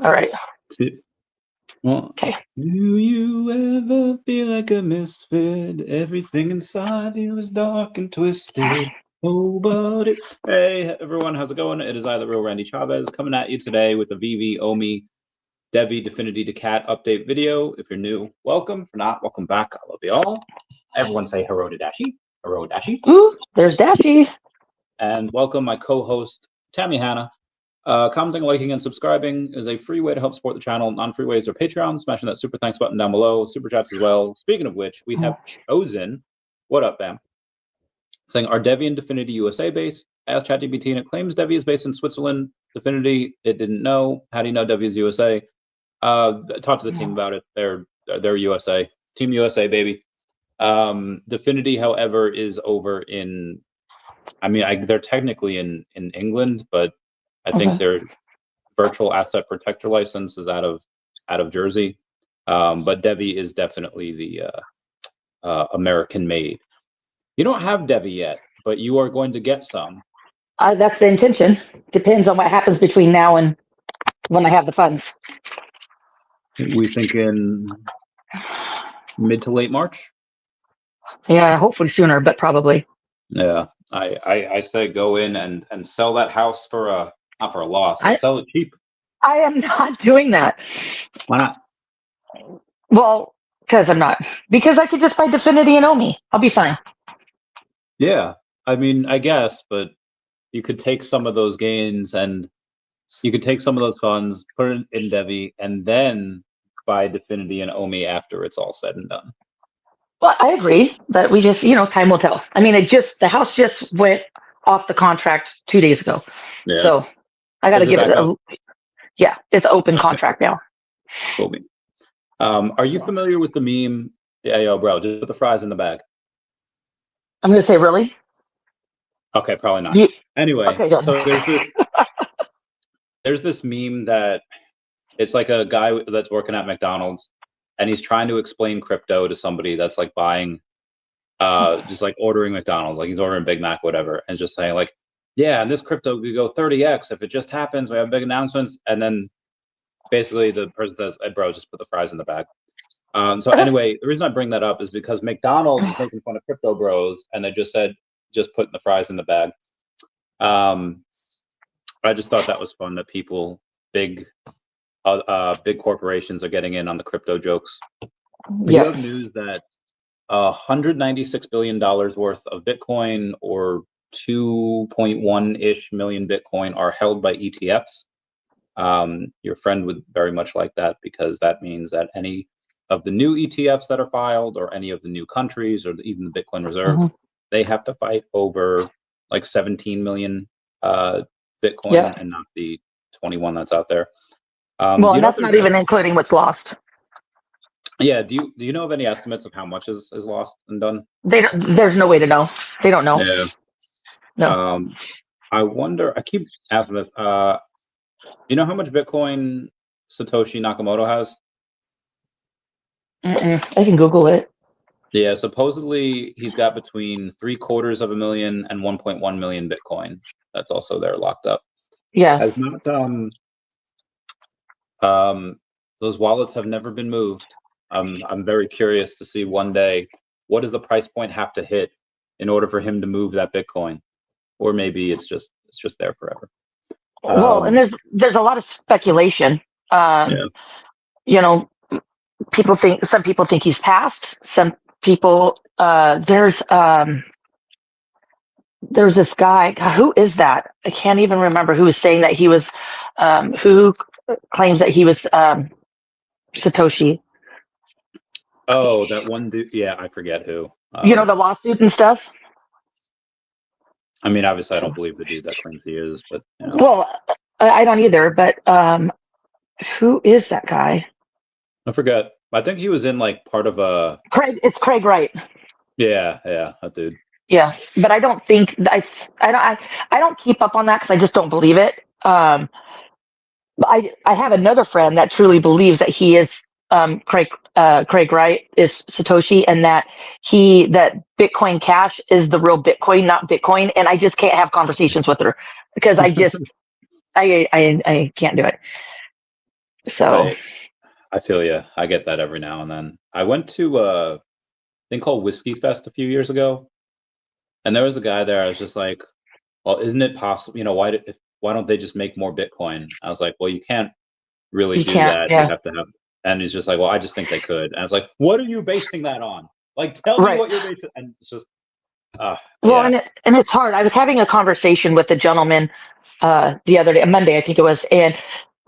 All right. Well, okay. Do you ever feel like a misfit? Everything inside you is dark and twisted. Oh, but it... Hey, everyone, how's it going? It is I, the real Randy Chavez, coming at you today with the VeVe OMI DEVVE Definity DACAT update video. If you're new, welcome. If not, welcome back. I love you all. Everyone say hello to Dashi. Hello, Dashi. Ooh, there's Dashi. And welcome my co-host, Tammy Hanna. Commenting, liking, and subscribing is a free way to help support the channel. Non-free ways are Patreon, smashing that super thanks button down below, super chats as well. Speaking of which, we have chosen, what up, fam? Saying, are DEVVE and Definity USA based? Ask ChatGPT and it claims DEVVE is based in Switzerland. Definity, it didn't know. How do you know DEVVE is USA? Talk to the team about it. They're USA. Team USA, baby. Definity, however, is over in, I mean, they're technically in England, but I think their virtual asset protector license is out of Jersey, but DEVVE is definitely the American made. You don't have DEVVE yet, but you are going to get some. That's the intention. Depends on what happens between now and when I have the funds. We think in mid to late March. Yeah, hopefully sooner, but probably. Yeah, I say go in and sell that house for not for a loss, but sell it cheap. I am not doing that. Why not? Well, because I'm not. Because I could just buy Definity and OMI. I'll be fine. Yeah, I mean, I guess, but you could take some of those gains and you could take some of those funds, put it in DEVVE, and then buy Definity and OMI after it's all said and done. Well, I agree, but we just, time will tell. I mean, the house just went off the contract 2 days ago. Yeah. So I got to give it yeah, it's an open contract now. Cool. Are you familiar with the meme? Yeah, yo, bro, just put the fries in the bag. I'm going to say, really? Okay, probably not. Anyway, okay, so there's this meme that it's like a guy that's working at McDonald's and he's trying to explain crypto to somebody that's like buying, just like ordering McDonald's, like he's ordering Big Mac, whatever, and just saying like, yeah, and this crypto could go 30x if it just happens. We have big announcements, and then basically the person says, hey, bro, just put the fries in the bag. So anyway, the reason I bring that up is because McDonald's is making fun of crypto bros, and they just said, just putting the fries in the bag. I just thought that was fun that people, big corporations are getting in on the crypto jokes. We have news that $196 billion worth of Bitcoin, or 2.1-ish million Bitcoin, are held by ETFs. Your friend would very much like that, because that means that any of the new ETFs that are filed, or any of the new countries, or even the Bitcoin reserve, they have to fight over like 17 million Bitcoin and not the 21 that's out there. Well, and that's not even including what's lost. Yeah. Do you know of any estimates of how much is lost and done? There's no way to know. They don't know. Yeah. No. I wonder. I keep asking this. You know how much Bitcoin Satoshi Nakamoto has? I can Google it. Yeah, supposedly he's got between 750,000 and 1.1 million Bitcoin. That's also there locked up. Yeah. Has not those wallets have never been moved. I'm very curious to see one day, what does the price point have to hit in order for him to move that Bitcoin? Or maybe it's just there forever. Well, and there's a lot of speculation. Some people think he's passed. Some people, there's this guy. God, who is that? I can't even remember who was saying that he was, who claims that he was Satoshi. Oh, that one dude. Yeah, I forget who. The lawsuit and stuff. I mean, obviously, I don't believe the dude that claims he is, but well, I don't either. But who is that guy? I forget. I think he was in like part of a Craig. It's Craig Wright. Yeah, that dude. Yeah, but I don't think I don't keep up on that because I just don't believe it. I have another friend that truly believes that he is Craig Wright is Satoshi, and that Bitcoin Cash is the real Bitcoin, not Bitcoin. And I just can't have conversations with her because I just I can't do it. So I feel you. I get that every now and then. I went to a thing called Whiskey Fest a few years ago, and there was a guy there. I was just like, well, isn't it possible? Why don't they just make more Bitcoin? I was like, well, you can't really you do can't, that. You yeah, have to have. And he's just like, well, I just think they could. And I was like, what are you basing that on? Like, tell me right. what you're basing. And it's just, Well, yeah, and it's hard. I was having a conversation with a gentleman the other day, Monday, I think it was, and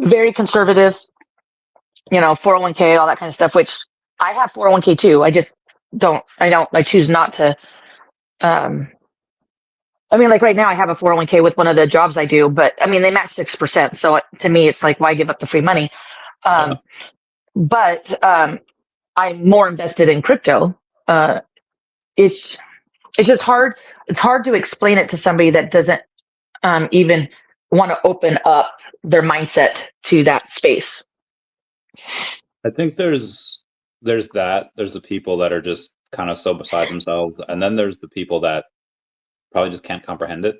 very conservative, 401k, all that kind of stuff, which I have 401k too. I choose not to. Um, I mean, like right now I have a 401k with one of the jobs I do, but I mean, they match 6%. So to me, it's like, why give up the free money? yeah. But I'm more invested in crypto. Uh, it's, it's just hard. It's hard to explain it to somebody that doesn't even want to open up their mindset to that space. I think there's that. There's the people that are just kind of so beside themselves, and then there's the people that probably just can't comprehend it.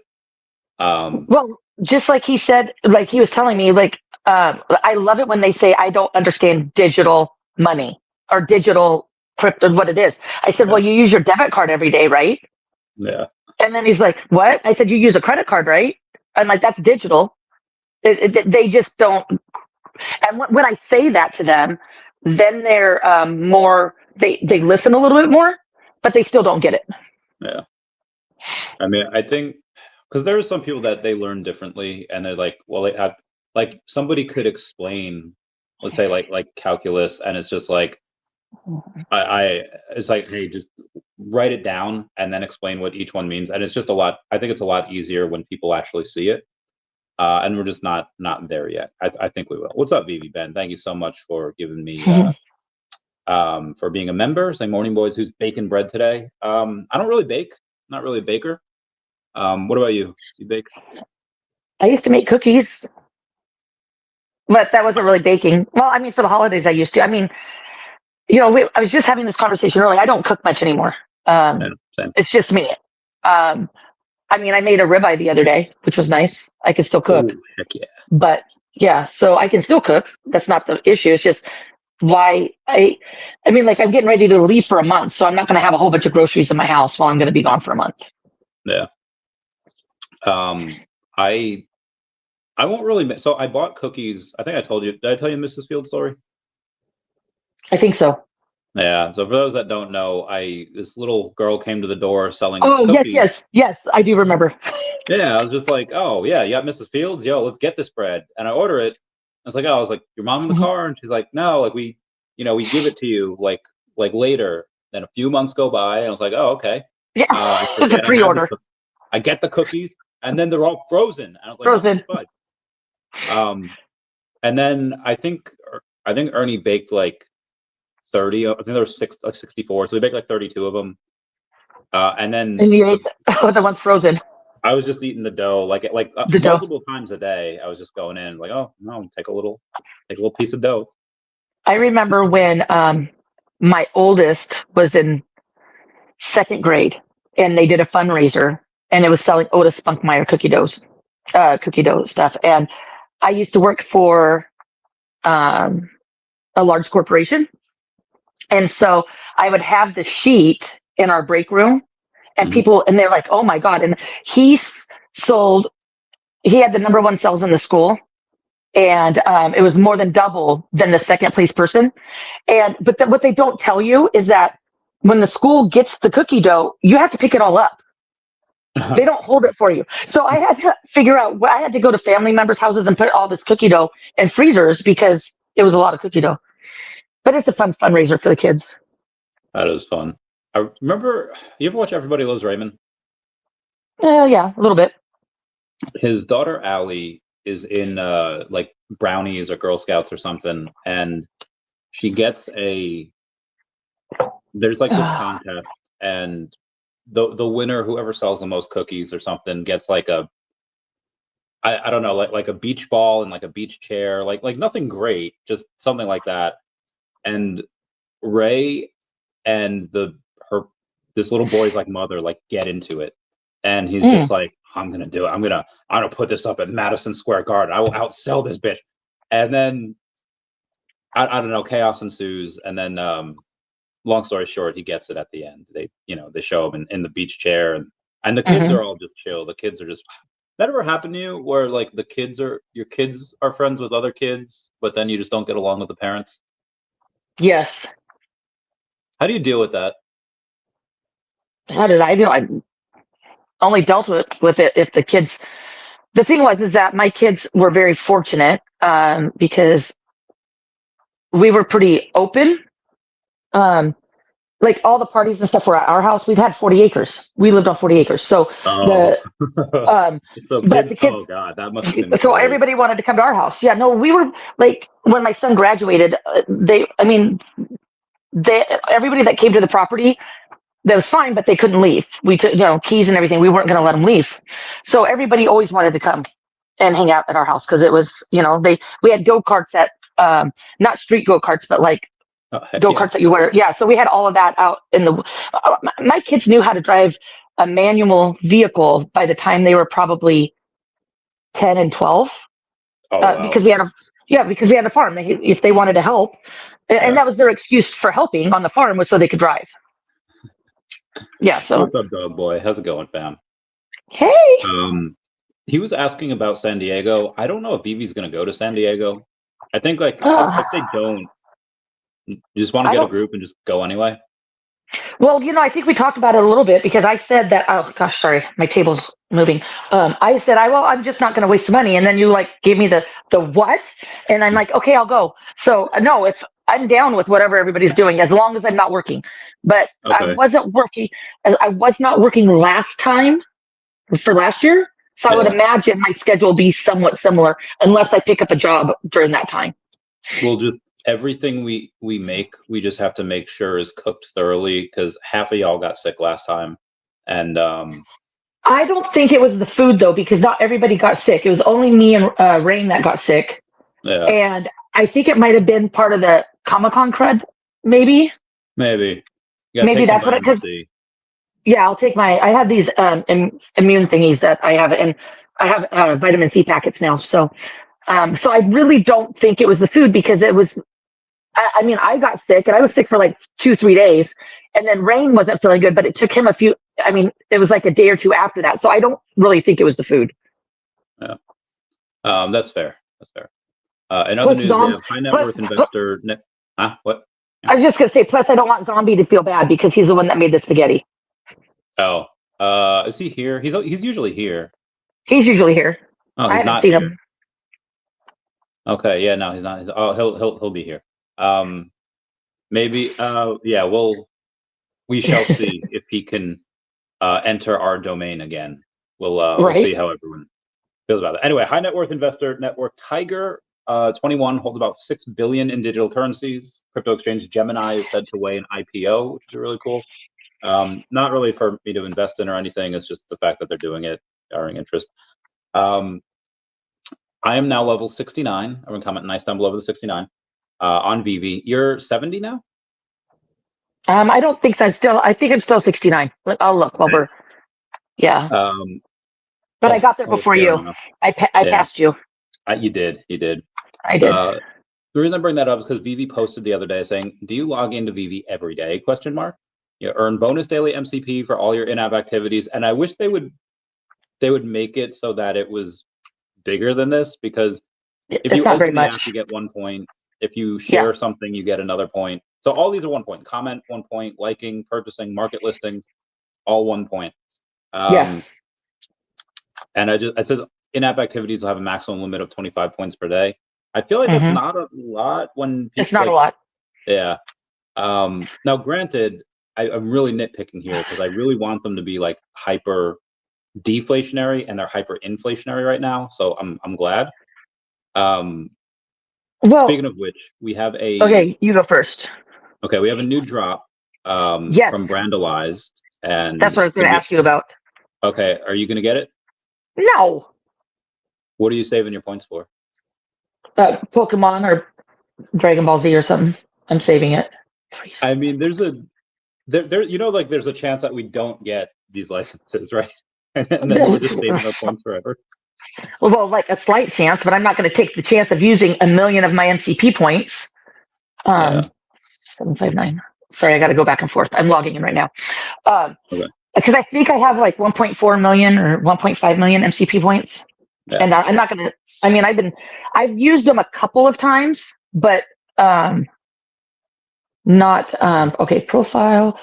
Well, just like he said, like he was telling me, like I love it when they say I don't understand digital money or digital crypto, what it is. I said, yeah, well, you use your debit card every day, right? yeah, And then he's like, what? I said, you use a credit card, right? I'm like, that's digital. They just don't. And when I say that to them, then they're more, they listen a little bit more, but they still don't get it. yeah. I mean, I think because there are some people that they learn differently, and they're like, well, they have like somebody could explain, let's say like calculus, and it's just like I it's like, hey, just write it down and then explain what each one means, and it's just a lot. I think it's a lot easier when people actually see it, and we're just not there yet. I think we will. What's up, VeVe Ben? Thank you so much for giving me for being a member. Say morning, boys. Who's baking bread today? I don't really bake. Not really a baker. What about you? You bake? I used to make cookies, but that wasn't really baking. Well, I mean, for the holidays, I used to. I mean, I was just having this conversation earlier. I don't cook much anymore. Yeah, same. It's just me. Um, I mean, I made a ribeye the other day, which was nice. I can still cook, Oh, heck yeah. but yeah, so I can still cook. That's not the issue. It's just why I mean, like I'm getting ready to leave for a month, so I'm not going to have a whole bunch of groceries in my house while I'm going to be gone for a month. Yeah. I won't really. So I bought cookies. I think I told you. Did I tell you Mrs. Field's story? I think so. Yeah. So for those that don't know, this little girl came to the door selling Oh, yes, cookies. yes, yes. I do remember. Yeah, I was just like, oh yeah, you got Mrs. Fields? Yo, let's get this bread. And I order it. I was like, your mom in the car? And she's like, no, like we give it to you like later. Then a few months go by, and I was like, oh, okay. Yeah, I it's a forget I have this. pre-order. I get the cookies, and then they're all frozen. And I was like, Frozen. oh, fudge. And then I think Ernie baked like 30. I think there were 64. So we baked like 32 of them. And then And you ate the one's frozen. I was just eating the dough like The dough. multiple times a day. I was just going in like, oh no, take a little piece of dough. I remember when my oldest was in second grade, and they did a fundraiser, and it was selling Otis Spunkmeyer cookie dough stuff. And I used to work for a large corporation, and so I would have the sheet in our break room, and Mhm. people, and they're like, "Oh my god!" And he sold. He had the number one sales in the school, and it was more than double than the second place person. But what they don't tell you is that when the school gets the cookie dough, you have to pick it all up. They don't hold it for you. So I had to figure out. I had to go to family members' houses and put all this cookie dough in freezers because it was a lot of cookie dough. But it's a fun fundraiser for the kids. That is fun. I remember. You ever watch Everybody Loves Raymond? Yeah, a little bit. His daughter Allie is in like brownies or Girl Scouts or something, and she gets there's like this contest, and the winner, whoever sells the most cookies or something, gets like I don't know, like a beach ball and like a beach chair, like nothing great, just something like that. And Ray and this little boy's like mother like get into it, and he's just like, I'm gonna do it. I'm gonna put this up at Madison Square Garden. I will outsell this bitch. And then I don't know, chaos ensues, and then long story short, he gets it at the end. They show him in the beach chair, and the kids are all just chill. The kids are just. That ever happened to you where like your kids are friends with other kids, but then you just don't get along with the parents? Yes. How do you deal with that? How did I do? I only dealt with it if the kids. The thing is that my kids were very fortunate because we were pretty open. Like all the parties and stuff were at our house. We've had 40 acres. We lived on 40 acres. So Oh, so but kids. the Oh kids. God, that must have been So great. everybody wanted to come to our house. Yeah, no, we were like when my son graduated. Everybody that came to the property, that was fine, but they couldn't leave. We took keys and everything. We weren't going to let them leave. So everybody always wanted to come and hang out at our house because it was we had go-karts at not street go-karts, but like go-karts that you wear. Yeah, so we had all of that out in the. My kids knew how to drive a manual vehicle by the time they were probably 10 and 12. Oh wow. Because we had a farm. If they wanted to help, and that was their excuse for helping on the farm was so they could drive. Yeah. So what's up, dog boy? How's it going, fam? Hey. He was asking about San Diego. I don't know if VeVe's going to go to San Diego. I think like if they don't, you just want to get a group and just go anyway. Well, I think we talked about it a little bit because I said that. Oh gosh, sorry, my table's moving. I said, I'm just not going to waste money, and then you like gave me the what, and I'm like, okay, I'll go. So no, if I'm down with whatever everybody's doing, as long as I'm not working. But okay. I wasn't working. I was not working last time for last year, so I would imagine my schedule will be somewhat similar unless I pick up a job during that time. We'll just. Everything we make, we just have to make sure is cooked thoroughly because half of y'all got sick last time, and I don't think it was the food though because not everybody got sick. It was only me and Rain that got sick, and I think it might have been part of the Comic-Con crud, maybe. Maybe that's what because. Yeah, I'll take I have these immune thingies that I have, and I have vitamin C packets now. So I really don't think it was the food because it was. I mean, I got sick and I was sick for like 2-3 days, and then Rain wasn't feeling good, but it took him a few. I mean, it was like a day or two after that, so I don't really think it was the food. Yeah, that's fair. That's fair. In other news, we have high net worth investor. What? I was just gonna say. Plus, I don't want Zombie to feel bad because he's the one that made the spaghetti. Oh, is he here? He's usually here. He's usually here. Oh, he's not seen him. Okay, yeah, no, he's not. He'll be here. Maybe. Yeah. We shall see if he can enter our domain again. We'll see how everyone feels about it. Anyway, high net worth investor network Tiger 21 holds about $6 billion in digital currencies. Crypto exchange Gemini is said to weigh an IPO, which is really cool. Not really for me to invest in or anything. It's just the fact that they're doing it, gathering interest. I am now level 69. Everyone comment nice down below the 69 on VeVe. You're 70 now? I don't think so. I think I'm still 69. I'll look while we're. Yeah. But I got there before you. I passed you. You did. I did. The reason I bring that up is because VeVe posted the other day saying, "Do you log into VeVe every day?" Question mark. You earn bonus daily MCP for all your in-app activities, and I wish they would make it so that it was bigger than this because if you open the app, you get 1 point. If you share something, you get another point. So all these are 1 point. Comment 1 point. Liking, purchasing, market listing, all 1 point. And it says in-app activities will have a maximum limit of 25 points per day. I feel like that's not a lot when people, it's not a lot. Yeah. Now, granted, I'm really nitpicking here because I really want them to be like hyper deflationary, and they're hyper inflationary right now. So I'm glad. Speaking of which, we have a. Okay, you go first. Okay, we have a new drop from Brandalized, and that's what I was going to ask you about. Okay, are you going to get it? No. What are you saving your points for? Pokemon or Dragon Ball Z or something. I'm saving it. I mean, there's a chance that we don't get these licenses, right? And then we're just saving our points forever. Well, like a slight chance, but I'm not going to take the chance of using 1 million of my MCP points Yeah. 759. Sorry, I got to go back and forth. I'm logging in right now. Okay. Because I think I have like 1.4 million or 1.5 million MCP points, Yeah. and I'm not gonna. I mean, I've used them a couple of times, but not okay. Profile.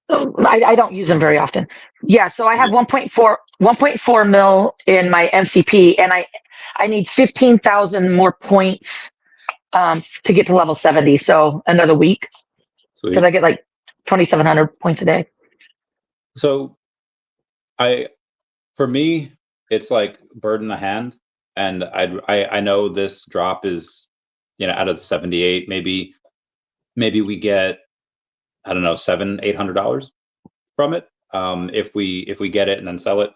I don't use them very often. Yeah, so I have 1.4 mil in my MCP, and I need 15,000 more points to get to level 70. So another week, because Sweet. I get like 2,700 points a day. So for me, it's like bird in the hand, and I know this drop is, out of the 78, maybe we get, I don't know, $700-800 from it, if we get it and then sell it.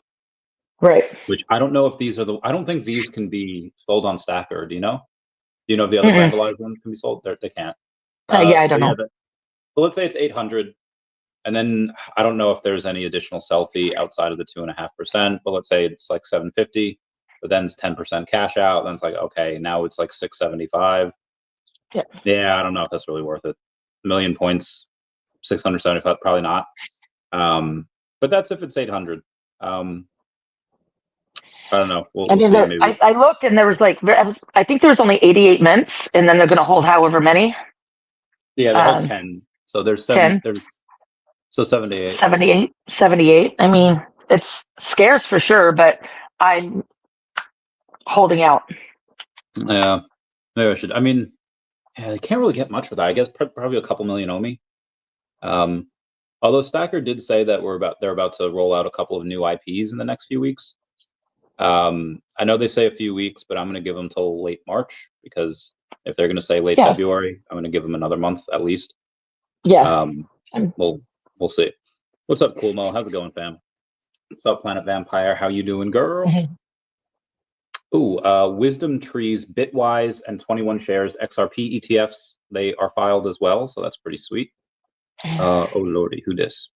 Right. Which I don't know if I don't think these can be sold on Stacker. Do you know? Do you know if the other Mm-mm. random ones can be sold? They can't. Yeah, I don't know. So let's say it's 800, and then I don't know if there's any additional sell fee outside of the 2.5%. But let's say it's like 750, but then it's 10% cash out. Then it's like, okay, now it's like 675. Yeah. Yeah, I don't know if that's really worth it. A million points, 675, probably not. But that's if it's 800. I don't know. We'll see. Maybe. I looked, and there was like, I think there was only 88 mints, and then they're going to hold however many. Yeah, they hold 10. So there's 10. So 78. 78. I mean, it's scarce for sure, but I'm holding out. Yeah, maybe I should. I mean, yeah, I can't really get much for that. I guess probably a couple million OMI. Although Stacker did say that they're about to roll out a couple of new IPs in the next few weeks. I know they say a few weeks, but I'm going to give them till late March, because if they're going to say late February, I'm going to give them another month at least. Yeah. We'll see. What's up, Cool Mo? How's it going, fam? What's up, Planet Vampire? How you doing, girl? Ooh, Wisdom Trees, Bitwise, and 21 shares XRP ETFs. They are filed as well, so that's pretty sweet. Oh lordy, who dis?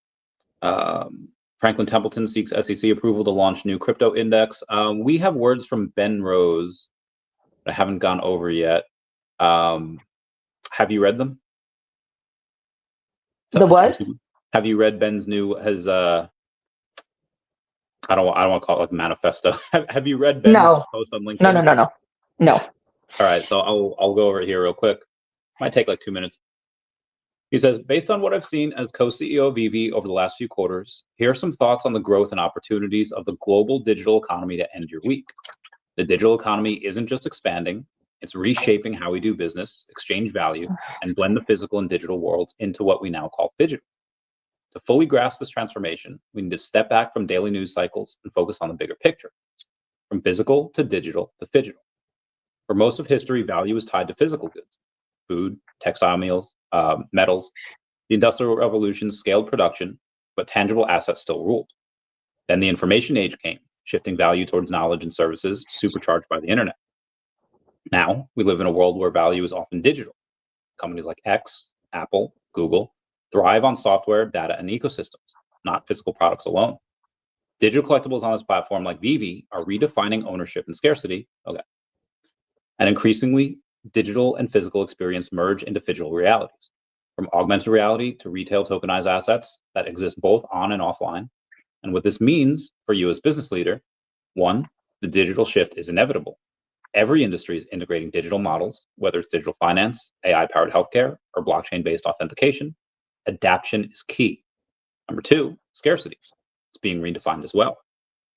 Franklin Templeton seeks SEC approval to launch new crypto index. We have words from Ben Rose that I haven't gone over yet. Have you read them? The what? Have you read Ben's new I don't want to call it like manifesto. Have you read Ben's post on LinkedIn? No. All right, so I'll go over it here real quick. Might take like 2 minutes. He says, based on what I've seen as co-CEO of VeVe over the last few quarters, here are some thoughts on the growth and opportunities of the global digital economy to end your week. The digital economy isn't just expanding, it's reshaping how we do business, exchange value, and blend the physical and digital worlds into what we now call phygital. To fully grasp this transformation, we need to step back from daily news cycles and focus on the bigger picture, from physical to digital to phygital. For most of history, value is tied to physical goods, food, textile metals. The Industrial Revolution scaled production, but tangible assets still ruled. Then the information age came, shifting value towards knowledge and services, supercharged by the internet. Now, we live in a world where value is often digital. Companies like X, Apple, Google thrive on software, data, and ecosystems, not physical products alone. Digital collectibles on this platform, like VeVe, are redefining ownership and scarcity. Okay. And increasingly, digital and physical experience merge into phygital realities, from augmented reality to retail tokenized assets that exist both on and offline. And what this means for you as business leader, one, the digital shift is inevitable. Every industry is integrating digital models, whether it's digital finance, AI-powered healthcare, or blockchain-based authentication. Adaption is key. Number two, scarcity. It's being redefined as well.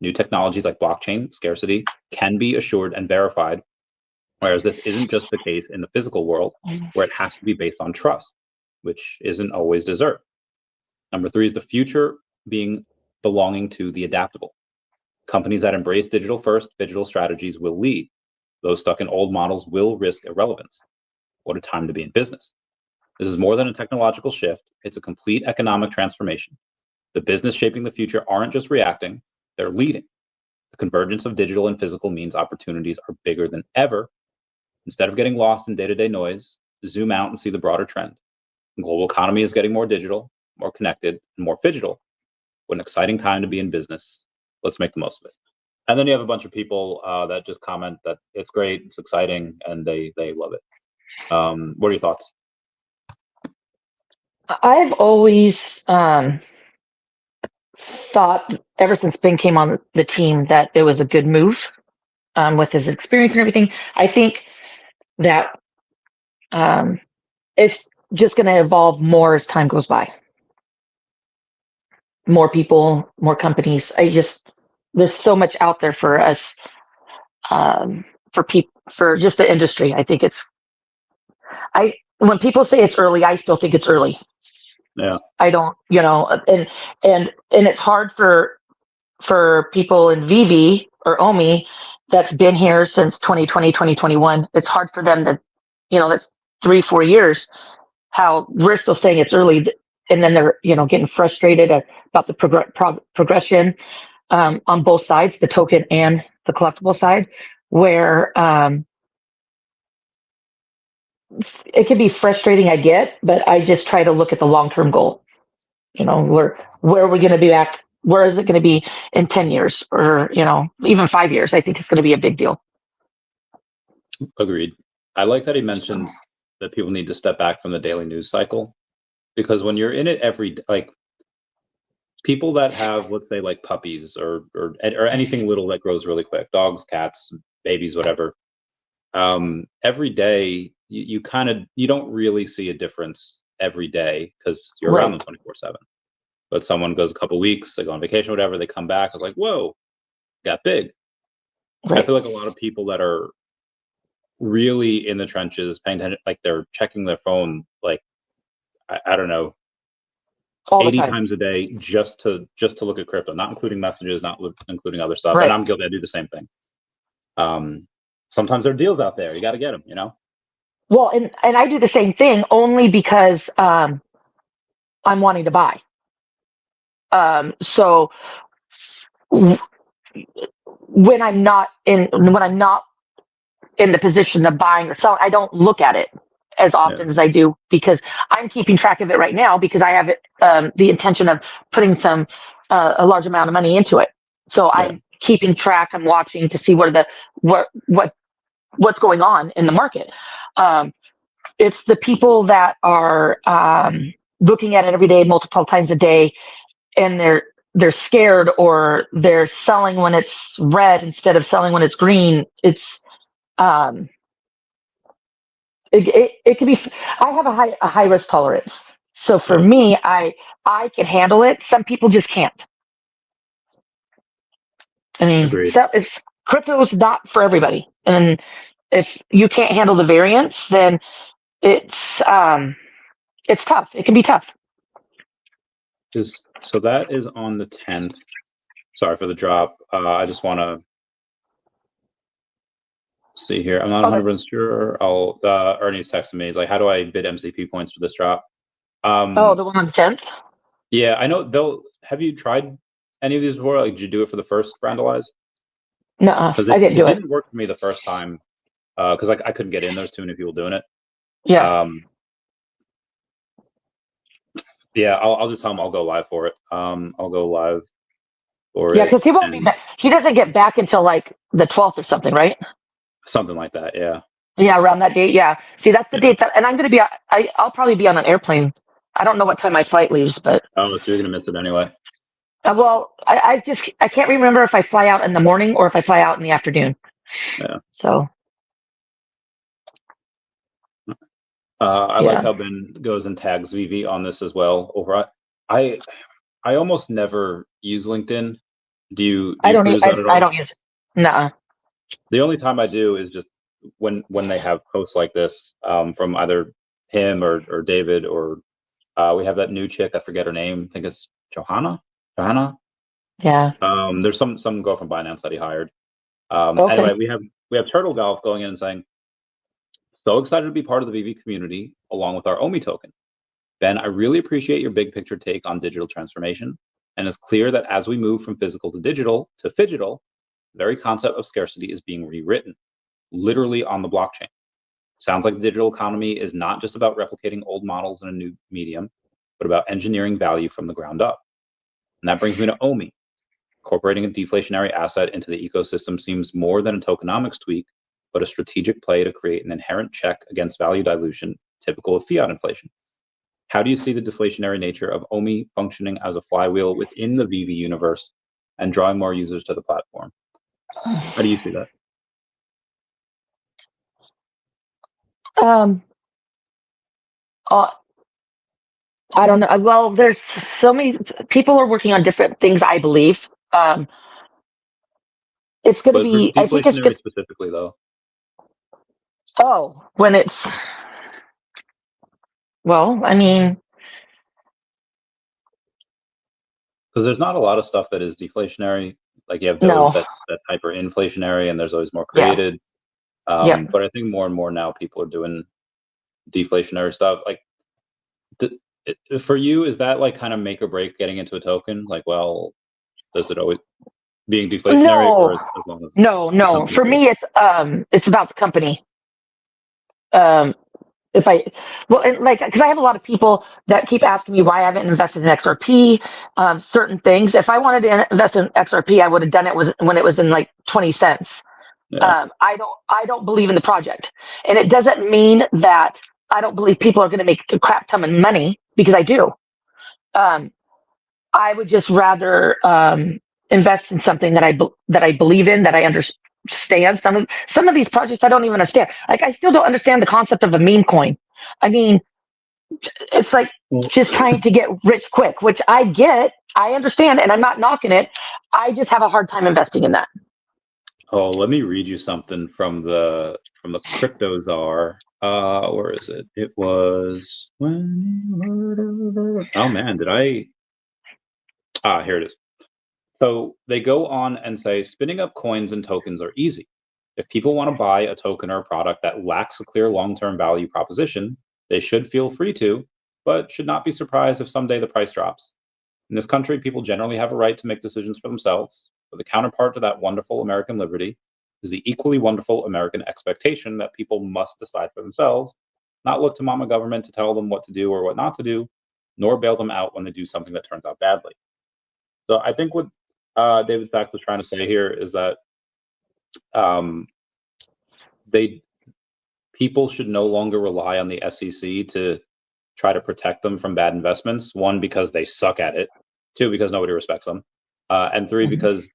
New technologies like blockchain scarcity can be assured and verified, whereas this isn't just the case in the physical world, where it has to be based on trust, which isn't always deserved. Number three is the future belonging to the adaptable. Companies that embrace digital-first phygital strategies will lead. Those stuck in old models will risk irrelevance. What a time to be in business. This is more than a technological shift. It's a complete economic transformation. The business shaping the future aren't just reacting, they're leading. The convergence of digital and physical means opportunities are bigger than ever. Instead of getting lost in day-to-day noise, zoom out and see the broader trend. The global economy is getting more digital, more connected, and more phygital. What an exciting time to be in business. Let's make the most of it. And then you have a bunch of people that just comment that it's great, it's exciting, and they love it. What are your thoughts? I've always thought, ever since Ben came on the team, that it was a good move with his experience and everything. I think that it's just going to evolve more as time goes by. More people, more companies. There's so much out there for us, for people, for just the industry. I think when people say it's early, I still think it's early. Yeah. I don't, and it's hard for people in VeVe or OMI that's been here since 2020, 2021. It's hard for them to, that's 3-4 years, how we're still saying it's early, and then they're, getting frustrated about the progression on both sides, the token and the collectible side, where it can be frustrating, I get, but I just try to look at the long-term goal. Where are we going to be back? Where is it going to be in 10 years or, even 5 years? I think it's going to be a big deal. Agreed. I like that he mentions that people need to step back from the daily news cycle, because when you're in it like people that have, let's say, like puppies or anything little that grows really quick, dogs, cats, babies, whatever, every day you don't really see a difference every day because you're around them 24/7. But someone goes a couple weeks, they go on vacation, whatever, they come back, it's like, whoa, got big. Right. I feel like a lot of people that are really in the trenches, paying attention, like they're checking their phone, like I don't know, all 80 times a day just to look at crypto, not including messages, not including other stuff. Right. And I'm guilty. I do the same thing. Sometimes there are deals out there. You got to get them, Well, and I do the same thing only because I'm wanting to buy. So when I'm not in the position of buying or selling, I don't look at it as often as I do, because I'm keeping track of it right now, because I have the intention of putting a large amount of money into it. So I'm keeping track. I'm watching to see what's going on in the market. It's the people that are looking at it every day, multiple times a day, and they're scared, or they're selling when it's red instead of selling when it's green. It's it can be. I have a high risk tolerance, so for me, I can handle it. Some people just can't. I mean, crypto is not for everybody, and if you can't handle the variance, then it's tough. It can be tough. So that is on the 10th. Sorry for the drop. I just want to see here. I'm not 100% sure. Ernie's texting me. He's like, how do I bid MCP points for this drop? The one on the 10th? Yeah, I know. Have you tried any of these before? Like, did you do it for the first Brandalize? No, I didn't do it. It didn't work for me the first time because I couldn't get in. There's too many people doing it. Yeah. Yeah, I'll just tell him I'll go live for it. I'll go live for it. Yeah, because he won't be back. He doesn't get back until like the 12th or something, right? Something like that, yeah. Yeah, around that date, yeah. See, that's the date and I'm going to be, I'll probably be on an airplane. I don't know what time my flight leaves, but. Oh, so you're going to miss it anyway. Well, I can't remember if I fly out in the morning or if I fly out in the afternoon. Yeah. So. I like how Ben goes and tags VeVe on this as well. I almost never use LinkedIn. Do you I don't use that at all? I don't use it. Nuh-uh. The only time I do is just when they have posts like this from either him or David, or we have that new chick, I forget her name. I think it's Johanna. Yeah. There's some girl from Binance that he hired. Anyway, we have Turtle Golf going in and saying, so excited to be part of the VeVe community along with our OMI token. Ben, I really appreciate your big picture take on digital transformation, and it's clear that as we move from physical to digital to phygital, the very concept of scarcity is being rewritten, literally on the blockchain. Sounds like the digital economy is not just about replicating old models in a new medium, but about engineering value from the ground up. And that brings me to OMI. Incorporating a deflationary asset into the ecosystem seems more than a tokenomics tweak, but a strategic play to create an inherent check against value dilution typical of fiat inflation. How do you see the deflationary nature of OMI functioning as a flywheel within the VeVe universe and drawing more users to the platform? How do you see that? I don't know. Well, there's so many people are working on different things, I believe. It's going to But for be, I think it's deflationary good. specifically, though, Oh, when it's, well, I mean, because there's not a lot of stuff that is deflationary. Like you have Doge no. that's hyperinflationary, and there's always more Yeah. created. Yep. But I think more and more now people are doing deflationary stuff. Like, for you, is that like kind of make or break getting into a token? Like, well, does it always being deflationary, or No, as long as no, the no. company's For good? me, it's about the company. If I, well, and like, because I have a lot of people that keep asking me why I haven't invested in XRP, certain things. If I wanted to invest in XRP, I would have done it when it was in like 20 cents. Yeah. I don't believe in the project, and it doesn't mean that I don't believe people are going to make a crap ton of money, because I do. Um, I would just rather invest in something that I believe in, that I understand. Some of these projects I don't even understand. Like, I still don't understand the concept of a meme coin. I mean, it's like Well, just trying to get rich quick, which I get, I understand, and I'm not knocking it. I just have a hard time investing in that. oh, let me read you something from the crypto czar. Where is it? It was when. Oh man, did I? Here it is. So they go on and say spinning up coins and tokens are easy. If people want to buy a token or a product that lacks a clear long-term value proposition, they should feel free to, but should not be surprised if someday the price drops. In this country, people generally have a right to make decisions for themselves, but the counterpart to that wonderful American liberty is the equally wonderful American expectation that people must decide for themselves, not look to mama government to tell them what to do or what not to do, nor bail them out when they do something that turns out badly. So I think what David Sachs was trying to say here is that um, people should no longer rely on the SEC to try to protect them from bad investments. One, because they suck at it. Two, because nobody respects them. And three, because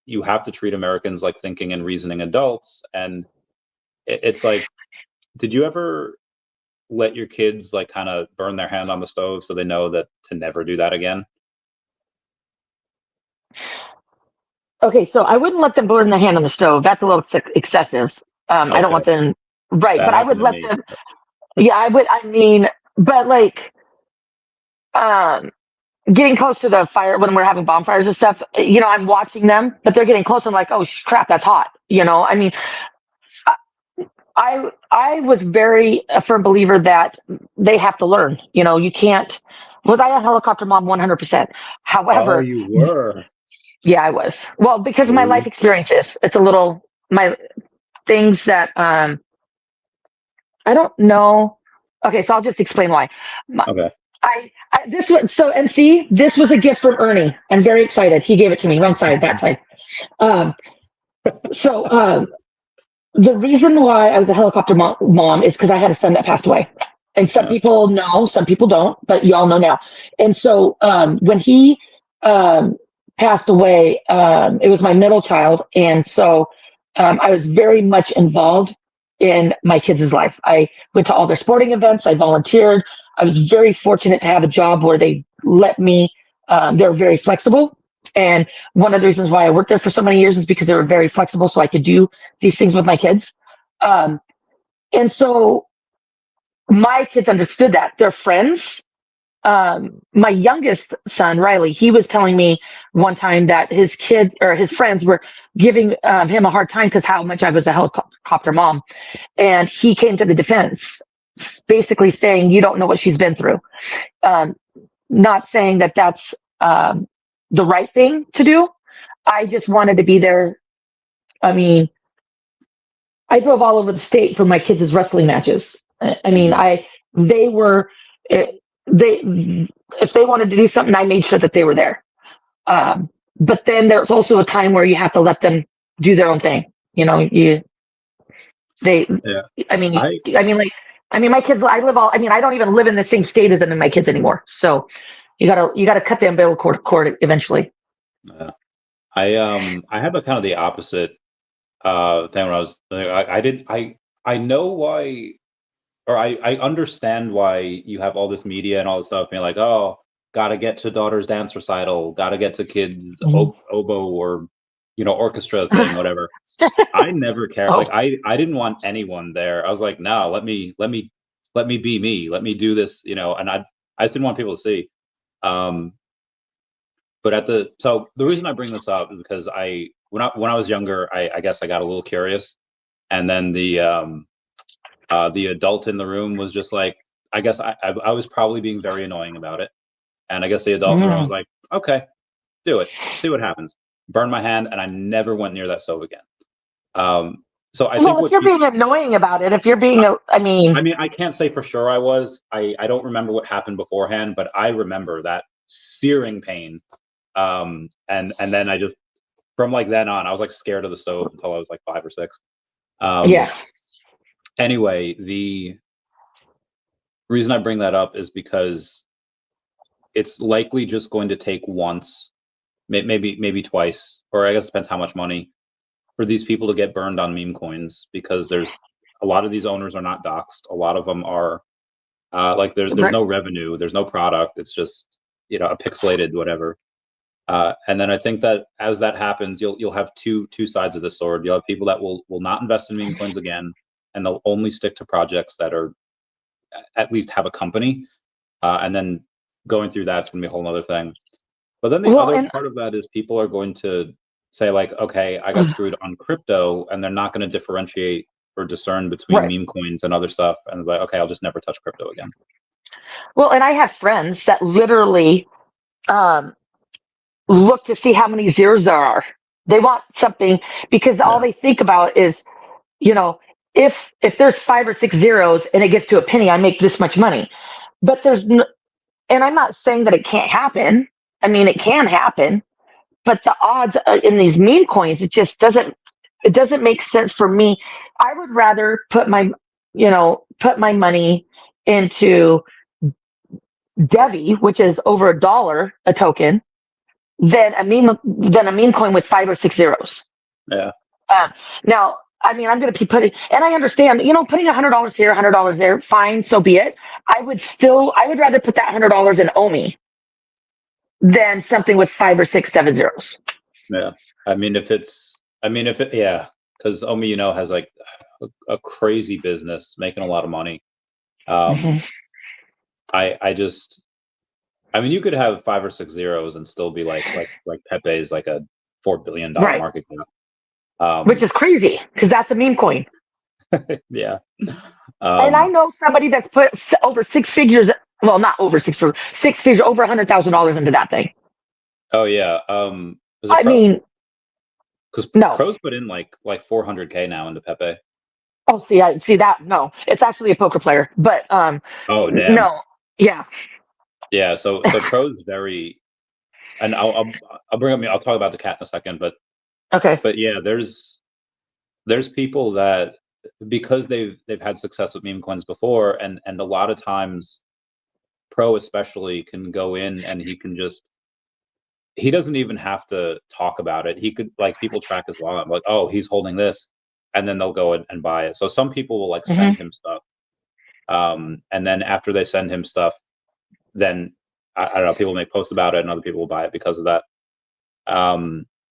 you have to treat Americans like thinking and reasoning adults. And it's like, did you ever let your kids like kind of burn their hand on the stove so they know that to never do that again? Okay, so I wouldn't let them burn their hand on the stove. That's a little excessive. I don't Okay, want them, right, that but I would happened to let me. them. Yeah, I would. I mean, but like, um, getting close to the fire when we're having bonfires and stuff, I'm watching them, but they're getting close. I'm like, oh crap, that's hot. I mean, I was very a firm believer that they have to learn. You can't. Was I a helicopter mom? 100%. Oh, However, you were. yeah, I was. Well, because of my life Ooh. experiences. It's a little my things that I don't know. Okay, so I'll just explain why. Okay. This was so, and see, this was a gift from Ernie. I'm very excited. He gave it to me. Wrong side, that side. Um, so the reason why I was a helicopter mom is because I had a son that passed away. And some Yeah. people know, some people don't, but you all know now. And so when he passed away, it was my middle child. And so I was very much involved in my kids' life. I went to all their sporting events. I volunteered. I was very fortunate to have a job where they let me, they're very flexible. And one of the reasons why I worked there for so many years is because they were very flexible, so I could do these things with my kids. And so my kids understood that. They're friends. My youngest son, Riley, he was telling me one time that his kids or his friends were giving him a hard time because how much I was a helicopter mom. And he came to the defense, basically saying, you don't know what she's been through. Not saying that that's the right thing to do. I just wanted to be there. I mean, I drove all over the state for my kids' wrestling matches. I mean, Mhm. they were, they, if they wanted to do something, I made sure that they were there. But then there's also a time where you have to let them do their own thing. They, Yeah. I mean, I like I mean, my kids, I don't even live in the same state as any of my kids anymore. So you gotta cut the umbilical cord eventually. I have a kind of the opposite thing when I know why, or I understand why you have all this media and all this stuff being like, oh, gotta get to daughter's dance recital, gotta get to kids oboe or orchestra thing, whatever. I never cared. Oh. Like I didn't want anyone there. I was like, no, let me be me. Let me do this, and I just didn't want people to see. But so the reason I bring this up is because when I was younger, I guess I got a little curious, and then the adult in the room was just like, I guess I was probably being very annoying about it, and I guess the adult in the room was like, okay, do it, see what happens. Burn my hand, and I never went near that stove again. So I think if you're being annoying about it, if you're being, I mean, I can't say for sure I was. I don't remember what happened beforehand, but I remember that searing pain. And then I just, from like then on, I was like scared of the stove until I was like 5 or 6. yeah. Anyway, the reason I bring that up is because it's likely just going to take once, maybe twice, or I guess it depends how much money, for these people to get burned on meme coins, because there's a lot of these owners are not doxxed. A lot of them are like there's no revenue, there's no product. It's just a pixelated whatever. And then I think that as that happens, you'll have two sides of the sword. You'll have people that will not invest in meme coins again, and they'll only stick to projects that are at least have a company. And then going through that's going to be a whole other thing. But then the other part of that is people are going to say like, okay, I got screwed on crypto, and they're not going to differentiate or discern between meme coins and other stuff, and like, okay, I'll just never touch crypto again. Well, and I have friends that literally look to see how many zeros there are. They want something because all they think about is, if there's 5 or 6 zeros and it gets to a penny, I make this much money. But and I'm not saying that it can't happen. I mean, it can happen, but the odds in these meme coins, it just doesn't make sense for me. I would rather put my money into DEVVE, which is over $1 a token, than a meme coin with 5 or 6 zeros. Yeah. Now, I mean, I'm going to be putting, and I understand, putting $100 here, $100 there, fine, so be it. I would rather put that $100 in OMI than something with 5 or 6, 7 zeros. Yeah. Because OMI, has like a crazy business, making a lot of money. You could have 5 or 6 zeros and still be like Pepe is like a $4 billion market cap. Which is crazy because that's a meme coin. Yeah. And I know somebody that's put over 6 figures. Well, not over 6 figures, 6 figures, over $100,000 into that thing. Oh yeah. Because Pro's put in like 400K now into Pepe. Oh, see that. No, it's actually a poker player, but oh damn. No, yeah. Yeah, so Pro's very, and I'll talk about the cat in a second, but okay. But yeah, there's people that, because they've had success with meme coins before, and a lot of times Pro especially can go in and he doesn't even have to talk about it. He could, like, people track his wallet, like, oh, he's holding this, and then they'll go and buy it. So some people will like send him stuff, and then after they send him stuff, then I don't know, people make posts about it, and other people will buy it because of that.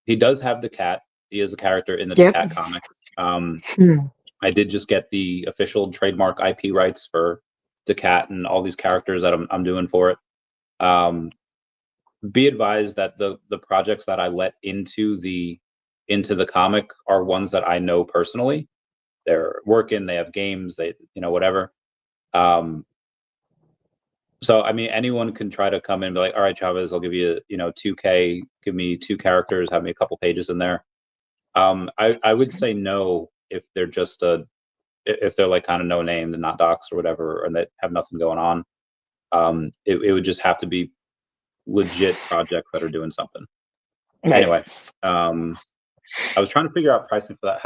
He does have the cat. He is a character in the DACAT comic. I did just get the official trademark IP rights for DACAT and all these characters that I'm doing for it. Be advised that the projects that I let into the comic are ones that I know personally. They're working, they have games, they whatever. So I mean, anyone can try to come in and be like, all right, Chavez, I'll give you 2K, give me 2 characters, have me a couple pages in there. I would say no if they're just if they're like kind of no name and not docs or whatever, and they have nothing going on. It would just have to be legit projects that are doing something. Right. Anyway, I was trying to figure out pricing for that.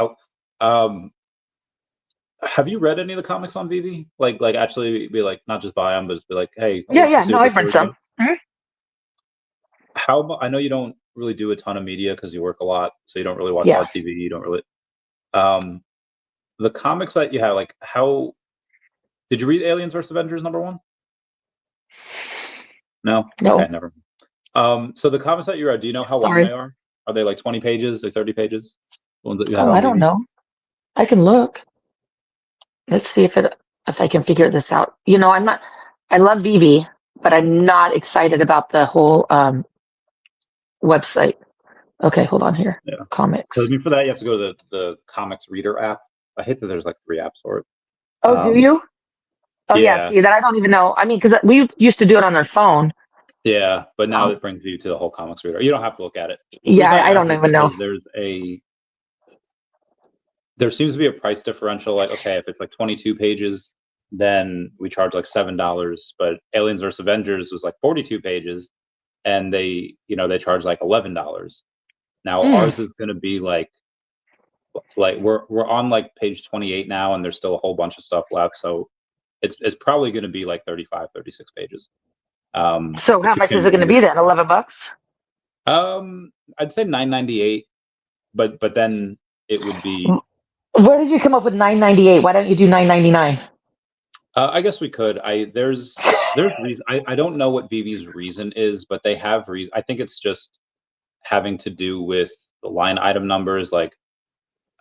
Have you read any of the comics on VeVe? Like actually be like, not just buy them, but just be like, hey, Yeah. see No, what the I've read story's some. about. Mhm. I know you don't really do a ton of media because you work a lot, so you don't really watch a lot Yeah. of TV. You don't really. The comics that you have, like, how did you read Aliens vs Avengers #1? No. No. Okay, never. So the comics that you read, do you know how long Sorry. they are? Are they like 20 pages? Like 30 pages? The ones that you have Oh, on I don't VeVe? know. I can look. Let's see if I can figure this out. You know, I'm not. I love VeVe, but I'm not excited about the whole website. Okay, hold on here. Yeah. So I Comics. mean, for that, you have to go to the Comics Reader app. I hate that there's like 3 apps for it. Oh, do Um, you? Oh, yeah. yeah, See, that I don't even know. I mean, because we used to do it on our phone. yeah, but now So it brings you to the whole Comics Reader. You don't have to look at it. The yeah, reason I I ask don't is even know. because there seems to be a price differential. Like, okay, if it's like 22 pages, then we charge like $7. But Aliens vs Avengers was like 42 pages, and they charge like $11. Now Mm. ours is going to be like we're on like page 28 now, and there's still a whole bunch of stuff left. So it's probably going to be like 35, 36 pages. So how If you much is it can going to be then? $11? I'd say 9.98, but then it would be. Where did you come up with 9.98? Why don't you do 9.99? I guess we could. There's reason. I don't know what VV's reason is, but they have reason. I think it's just having to do with the line item numbers. Like,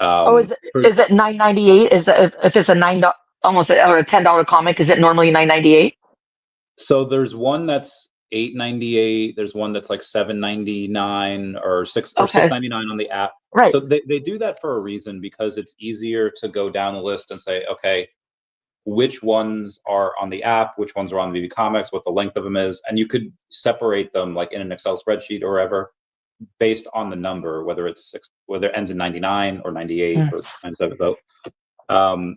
Oh, for, is it 9.98? Is it if it's a almost or a $10 comic? Is it normally 9.98? so there's one that's 8.98. There's one that's like 7.99 or Okay, 6.99 on the app. right. So they do that for a reason, because it's easier to go down the list and say, okay, which ones are on the app, which ones are on VV Comics, what the length of them is, and you could separate them like in an Excel spreadsheet or wherever, based on the number, whether it ends in 99 or 98 Mm. or 97.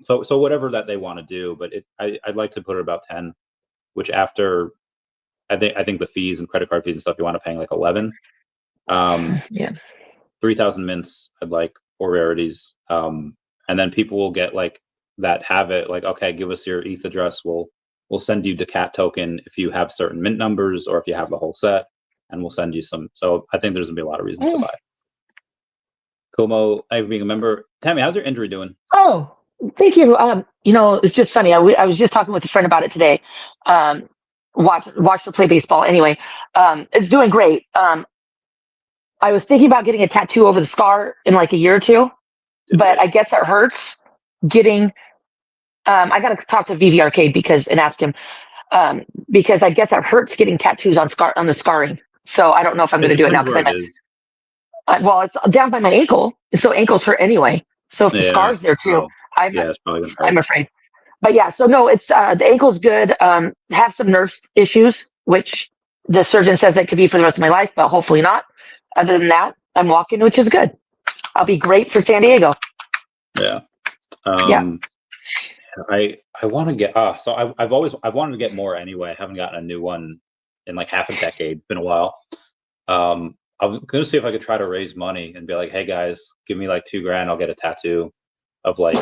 So whatever that they want to do, but I'd like to put it about 10, which after I think the fees and credit card fees and stuff, you want to paying like 11. Yeah. 3,000 mints, I'd like, or rarities, and then people will get like that have it like, okay, give us your ETH address, we'll send you DACAT token if you have certain mint numbers or if you have the whole set, and we'll send you some. So I think there's gonna be a lot of reasons to Mm. buy. Como, I being a member. Tammy, how's your injury doing? Oh, thank you. You know, it's just funny. I was just talking with a friend about it today. Um, watch her play baseball. Anyway, it's doing great. I was thinking about getting a tattoo over the scar in like a year or two, but I guess it hurts getting. I got to talk to VV Arcade and ask him because I guess it hurts getting tattoos on the scarring. So I don't know if I'm going It to do it now depends because where it is. well, it's down by my ankle, so ankles hurt anyway. So if the Yeah. scar's there too, Oh, I'm yeah, it's probably gonna hurt. I'm afraid. But yeah, so no, it's the ankle's good. Have some nerve issues, which the surgeon says it could be for the rest of my life, but hopefully not. Other than that, I'm walking, which is good. I'll be great for San Diego. Yeah. Yeah. I want to get so I've wanted to get more anyway. I haven't gotten a new one in like half a decade. Been a while. I'm gonna see if I could try to raise money and be like, hey guys, give me like $2,000, I'll get a tattoo of like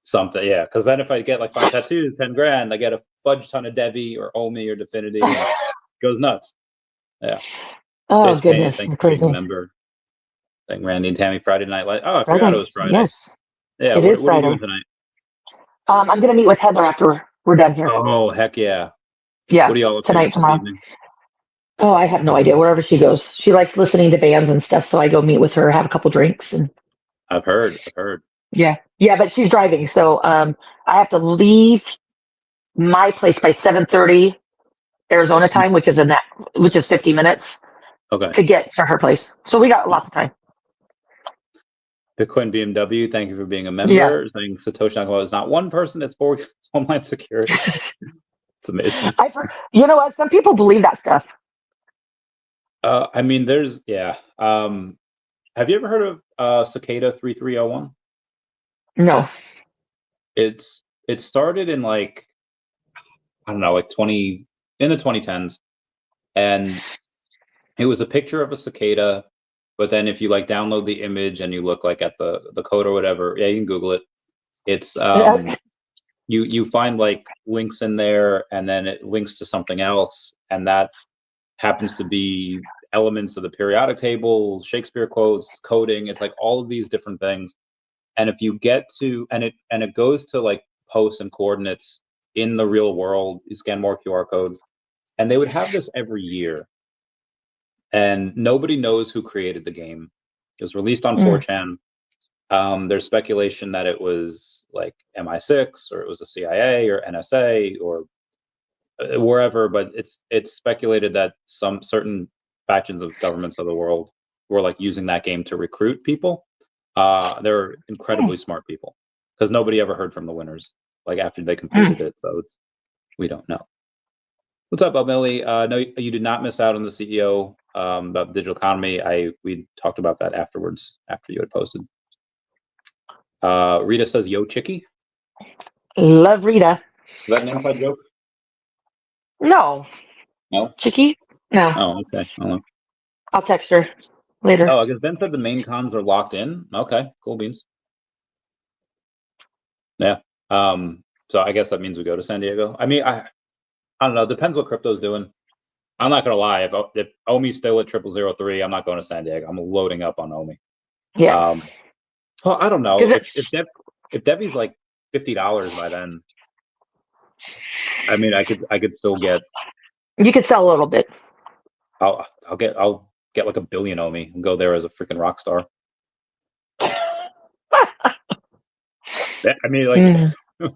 something. Yeah, because then if I get like 5 tattoos, 10 grand, I get a fudge ton of DEVVE or OMI or Definity, and it goes nuts. Yeah. Oh Jason Payne, goodness, thank you for being a crazy. member. Thank Randy and Tammy. Friday night light. Oh, I forgot it Friday. was Friday. Yes, Yeah. it What is are you Friday. doing tonight? I'm gonna meet with Heather after we're done here. Oh, heck yeah. Yeah, What are y'all up to tonight, this tomorrow. evening? Oh, I have no idea. Wherever she goes, she likes listening to bands and stuff. So I go meet with her, have a couple drinks, and I've heard. yeah. But she's driving, so I have to leave my place by 7:30 Arizona time, which is 50 minutes Okay. to get to her place. So we got lots of time. Bitcoin BMW, thank you for being a Yeah. member. Saying Satoshi Nakamoto is not one person, it's for Homeland Security. It's amazing. You know what? Some people believe that stuff. I mean, there's have you ever heard of Cicada 3301? No. It started in like, I don't know, like in the 2010s, and it was a picture of a cicada, but then if you like download the image and you look like at the code or whatever, yeah, you can Google it. It's you find like links in there, and then it links to something else, and that happens to be elements of the periodic table, Shakespeare quotes, coding. It's like all of these different things. And if you get to, and it goes to like posts and coordinates in the real world, you scan more QR codes, and they would have this every year. And nobody knows who created the game. It was released on 4chan. There's speculation that it was like MI6 or it was the CIA or NSA or wherever, but it's speculated that some certain factions of governments of the world were like using that game to recruit people. They're incredibly smart people because nobody ever heard from the winners like after they completed it. So we don't know. What's up, Millie? No, you did not miss out on the CEO about digital economy. We talked about that afterwards after you had posted. Rita says, "Yo, Chicky." Love Rita. Is that an inside joke? No. No. Chicky? No. Oh, okay. I'll text her later. Oh, I guess Ben said the main cons are locked in. Okay, cool beans. Yeah. So I guess that means we go to San Diego. I mean, I don't know. Depends what crypto's doing. I'm not gonna lie. If OMI's still at 0003, I'm not going to San Diego. I'm loading up on OMI. Yeah. Well, I don't know. If DEVVE's like $50 by then, I mean, I could still get. You could sell a little bit. I'll get like 1 billion OMI and go there as a freaking rock star. I mean, like,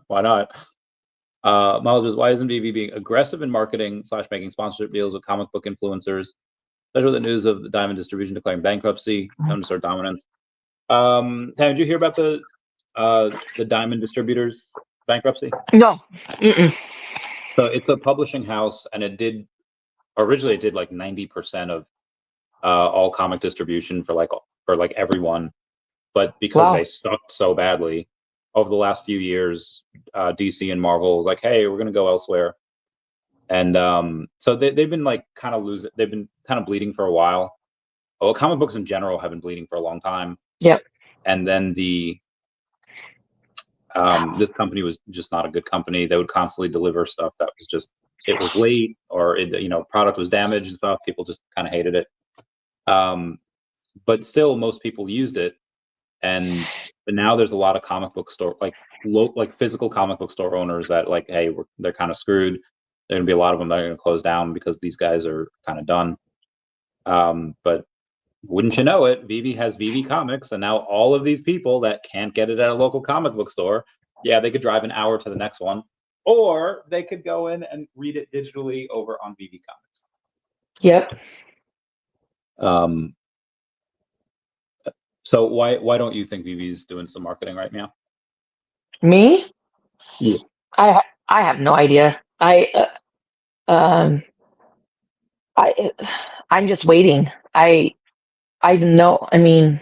why not? Miles says, why isn't VeVe being aggressive in marketing / making sponsorship deals with comic book influencers? Especially with the news of the Diamond Distribution declaring bankruptcy, time to start dominance. Tam, did you hear about the Diamond Distributors bankruptcy? No. So it's a publishing house, and it originally did like 90% of all comic distribution for everyone, but because they sucked so badly over the last few years, DC and Marvel was like, hey, we're gonna go elsewhere. And so they've been like kind of losing. They've been kind of bleeding for a while. Well, comic books in general have been bleeding for a long time. Yep. And then this company was just not a good company. They would constantly deliver stuff that was just, it was late, or product was damaged and stuff. People just kind of hated it. But still, most people used it. But now there's a lot of comic book store, like physical comic book store owners that like, hey, they're kind of screwed. There are gonna be a lot of them that are gonna close down because these guys are kind of done. But wouldn't you know it, VeVe has VeVe Comics, and now all of these people that can't get it at a local comic book store, yeah, they could drive an hour to the next one, or they could go in and read it digitally over on VeVe Comics. Yep. So why don't you think VeVe's doing some marketing right now? Me? Yeah. I have no idea. I'm just waiting. I know. I mean,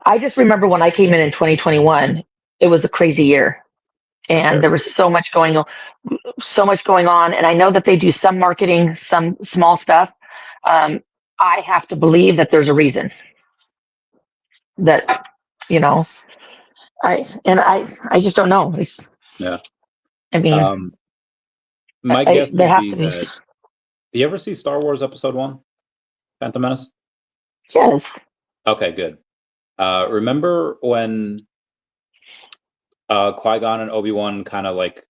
I just remember when I came in 2021, it was a crazy year, and there was so much going on, and I know that they do some marketing, some small stuff. I have to believe that there's a reason that, I just don't know. Yeah. I mean, my guess there would has be to be. that. Do you ever see Star Wars Episode 1, Phantom Menace? Yes. Okay, good. Remember when Qui-Gon and Obi-Wan kind of like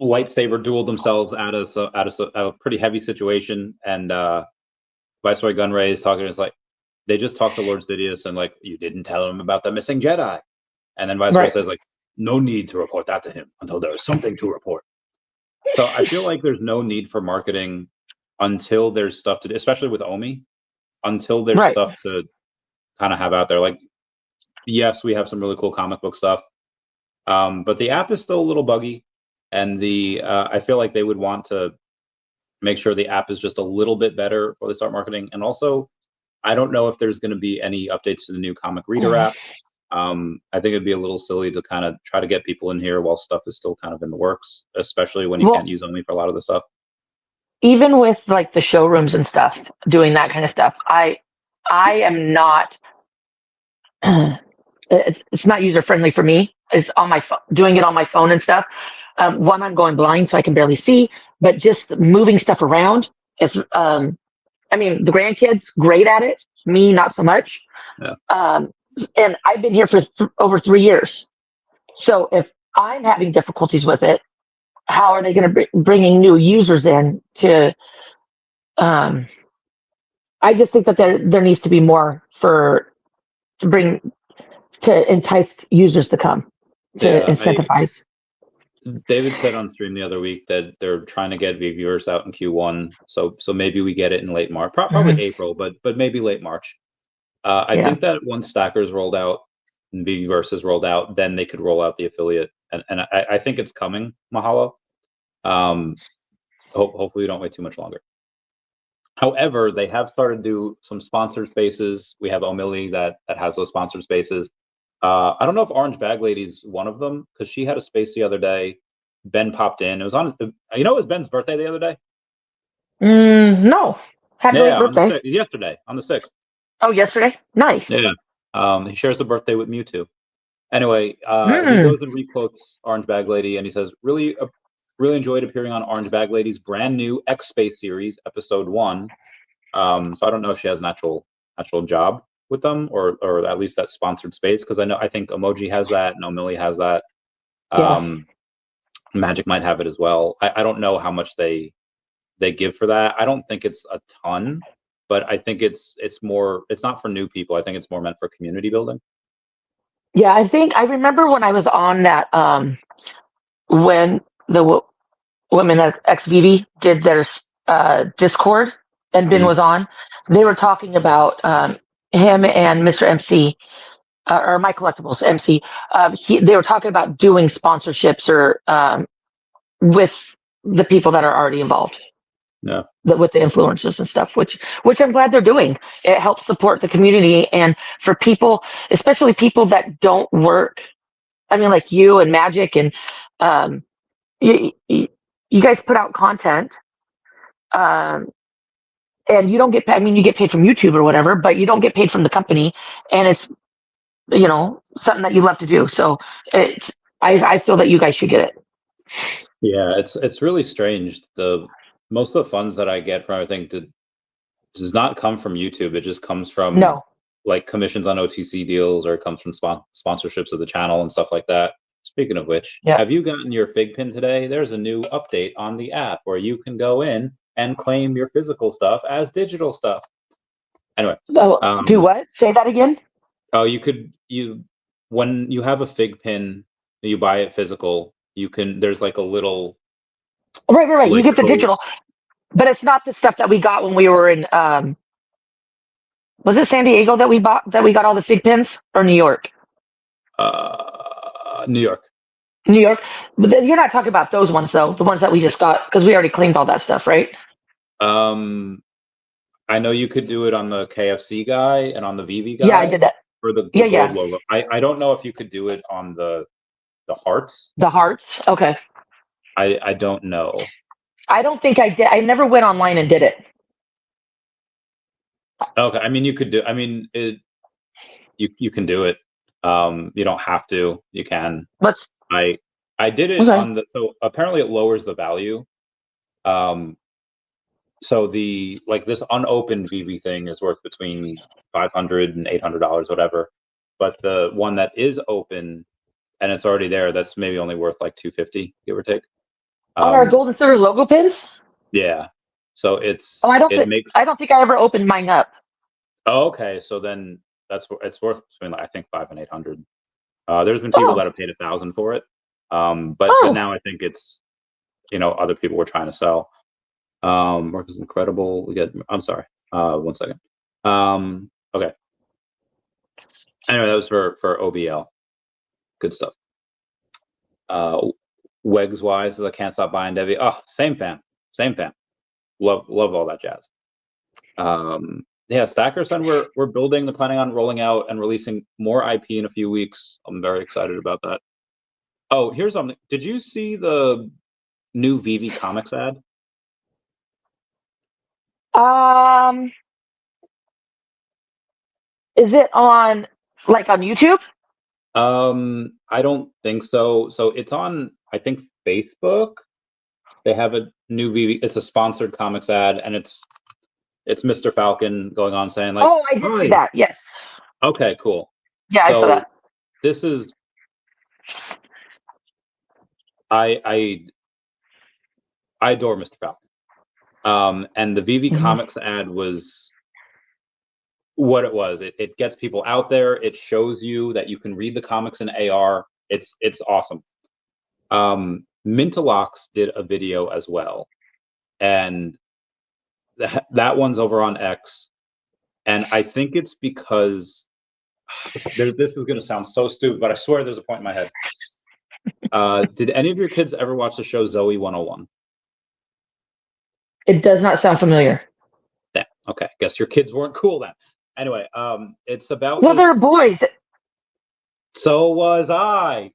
lightsaber dueled themselves out of a pretty heavy situation, and Viceroy Gunray is talking, it's like, they just talked to Lord Sidious and like, you didn't tell him about the missing Jedi. And then Viceroy says like, no need to report that to him until there is something to report. So I feel like there's no need for marketing until there's stuff to do, especially with OMI, until there's stuff to kind of have out there. Like, yes, we have some really cool comic book stuff, but the app is still a little buggy, and I feel like they would want to make sure the app is just a little bit better before they start marketing. And also, I don't know if there's going to be any updates to the new comic reader app. I think it'd be a little silly to kind of try to get people in here while stuff is still kind of in the works, especially when you can't use OMI for a lot of the stuff. Even with like the showrooms and stuff, doing that kind of stuff, I am not. It's not user friendly for me. is on my phone, doing it on my phone and stuff. One, I'm going blind, so I can barely see, but just moving stuff around is, I mean, the grandkids, great at it. Me, not so much. Yeah. And I've been here for over 3 years. So if I'm having difficulties with it, how are they going to be bringing new users in to, I just think that there needs to be more to entice users to come, to Yeah, incentivize. David said on stream the other week that they're trying to get VeVe out in Q1, so maybe we get it in late March, probably April, but maybe late March. I Yeah. think that once Stacker's rolled out and VeVe is rolled out, then they could roll out the affiliate, and I think it's coming, Mahalo. Hopefully, we don't wait too much longer. However, they have started to do some sponsored spaces. We have OMI that has those sponsored spaces. I don't know if Orange Bag Lady's one of them, because she had a space the other day. Ben popped in. It was on. It was Ben's birthday the other day. No. Happy late birthday. Yesterday, on the 6th. Oh, yesterday? Nice. Yeah. He shares a birthday with Mewtwo. Anyway, he goes and requotes Orange Bag Lady, and he says, really enjoyed appearing on Orange Bag Lady's brand new X Space series, episode 1. So I don't know if she has an actual job with them, or at least that sponsored space, because I think Emoji has that, and Omili has that. Magic might have it as well. I don't know how much they give for that. I don't think it's a ton, but I think it's more. It's not for new people. I think it's more meant for community building. Yeah, I remember when I was on that, when the women at XVV did their Discord, and Ben was on. They were talking about him and Mr. MC, or My Collectibles MC. They were talking about doing sponsorships or with the people that are already involved. Yeah. With the influencers and stuff, which I'm glad they're doing. It helps support the community, and for people, especially people that don't work. I mean, like you and Magic, and you guys put out content, and you don't get paid. I mean, you get paid from YouTube or whatever, but you don't get paid from the company, and it's something that you love to do. So I feel that you guys should get it. Yeah, it's really strange. Most of the funds that I get from everything does not come from YouTube. It just comes from like commissions on OTC deals, or it comes from sponsorships of the channel and stuff like that. Speaking of which, have you gotten your fig pin today? There's a new update on the app where you can go in and claim your physical stuff as digital stuff. Anyway, do what? Say that again. Oh, when you have a fig pin, you buy it physical. There's like a little. Right. Like, you get the digital, but it's not the stuff that we got when we were in. Was it San Diego that we got all the fig pins, or New York? New York. New York, but you're not talking about those ones though. The ones that we just got, because we already claimed all that stuff, right? I know you could do it on the KFC guy and on the VeVe guy. Yeah, I did that. For the gold logo. I don't know if you could do it on the hearts. The hearts, okay. I don't know. I don't think I did. I never went online and did it. Okay, I mean, you could do. I mean, you can do it. You don't have to. You can. I did it on the. So apparently, it lowers the value. So this unopened VeVe thing is worth between $500 and $800, whatever. But the one that is open and it's already there, that's maybe only worth like $250, give or take. On our gold and silver logo pins? Yeah. So it's. I don't think I ever opened mine up. Oh, okay. So then it's worth between, I think, $500 and $800. There's been people that have paid $1,000 for it. But now I think it's, other people were trying to sell. Work is incredible. I'm sorry. 1 second. Okay. Anyway, that was for OBL. Good stuff. Wegs wise, I can't stop buying DEVVE. Oh, same fan. Love all that jazz. Yeah, Stacker said we're building. They're planning on rolling out and releasing more IP in a few weeks. I'm very excited about that. Oh, here's something. Did you see the new VeVe Comics ad? Is it on YouTube? I don't think so. So it's on, I think, Facebook. They have a new VeVe. It's a sponsored comics ad, and it's Mr. Falcon going on saying like, Oh, I did see "Hi." that. Yes. Okay, cool. Yeah, I saw So that. this is I adore Mr. Falcon. And the VeVe Comics ad was what it was. It gets people out there. It shows you that you can read the comics in AR. It's awesome. Mintalox did a video as well, and that one's over on X. And I think it's because this is going to sound so stupid, but I swear there's a point in my head. Did any of your kids ever watch the show Zoe 101? It does not sound familiar. Yeah. Okay. Guess your kids weren't cool then. Anyway, it's about Well, this. they're boys. So was I.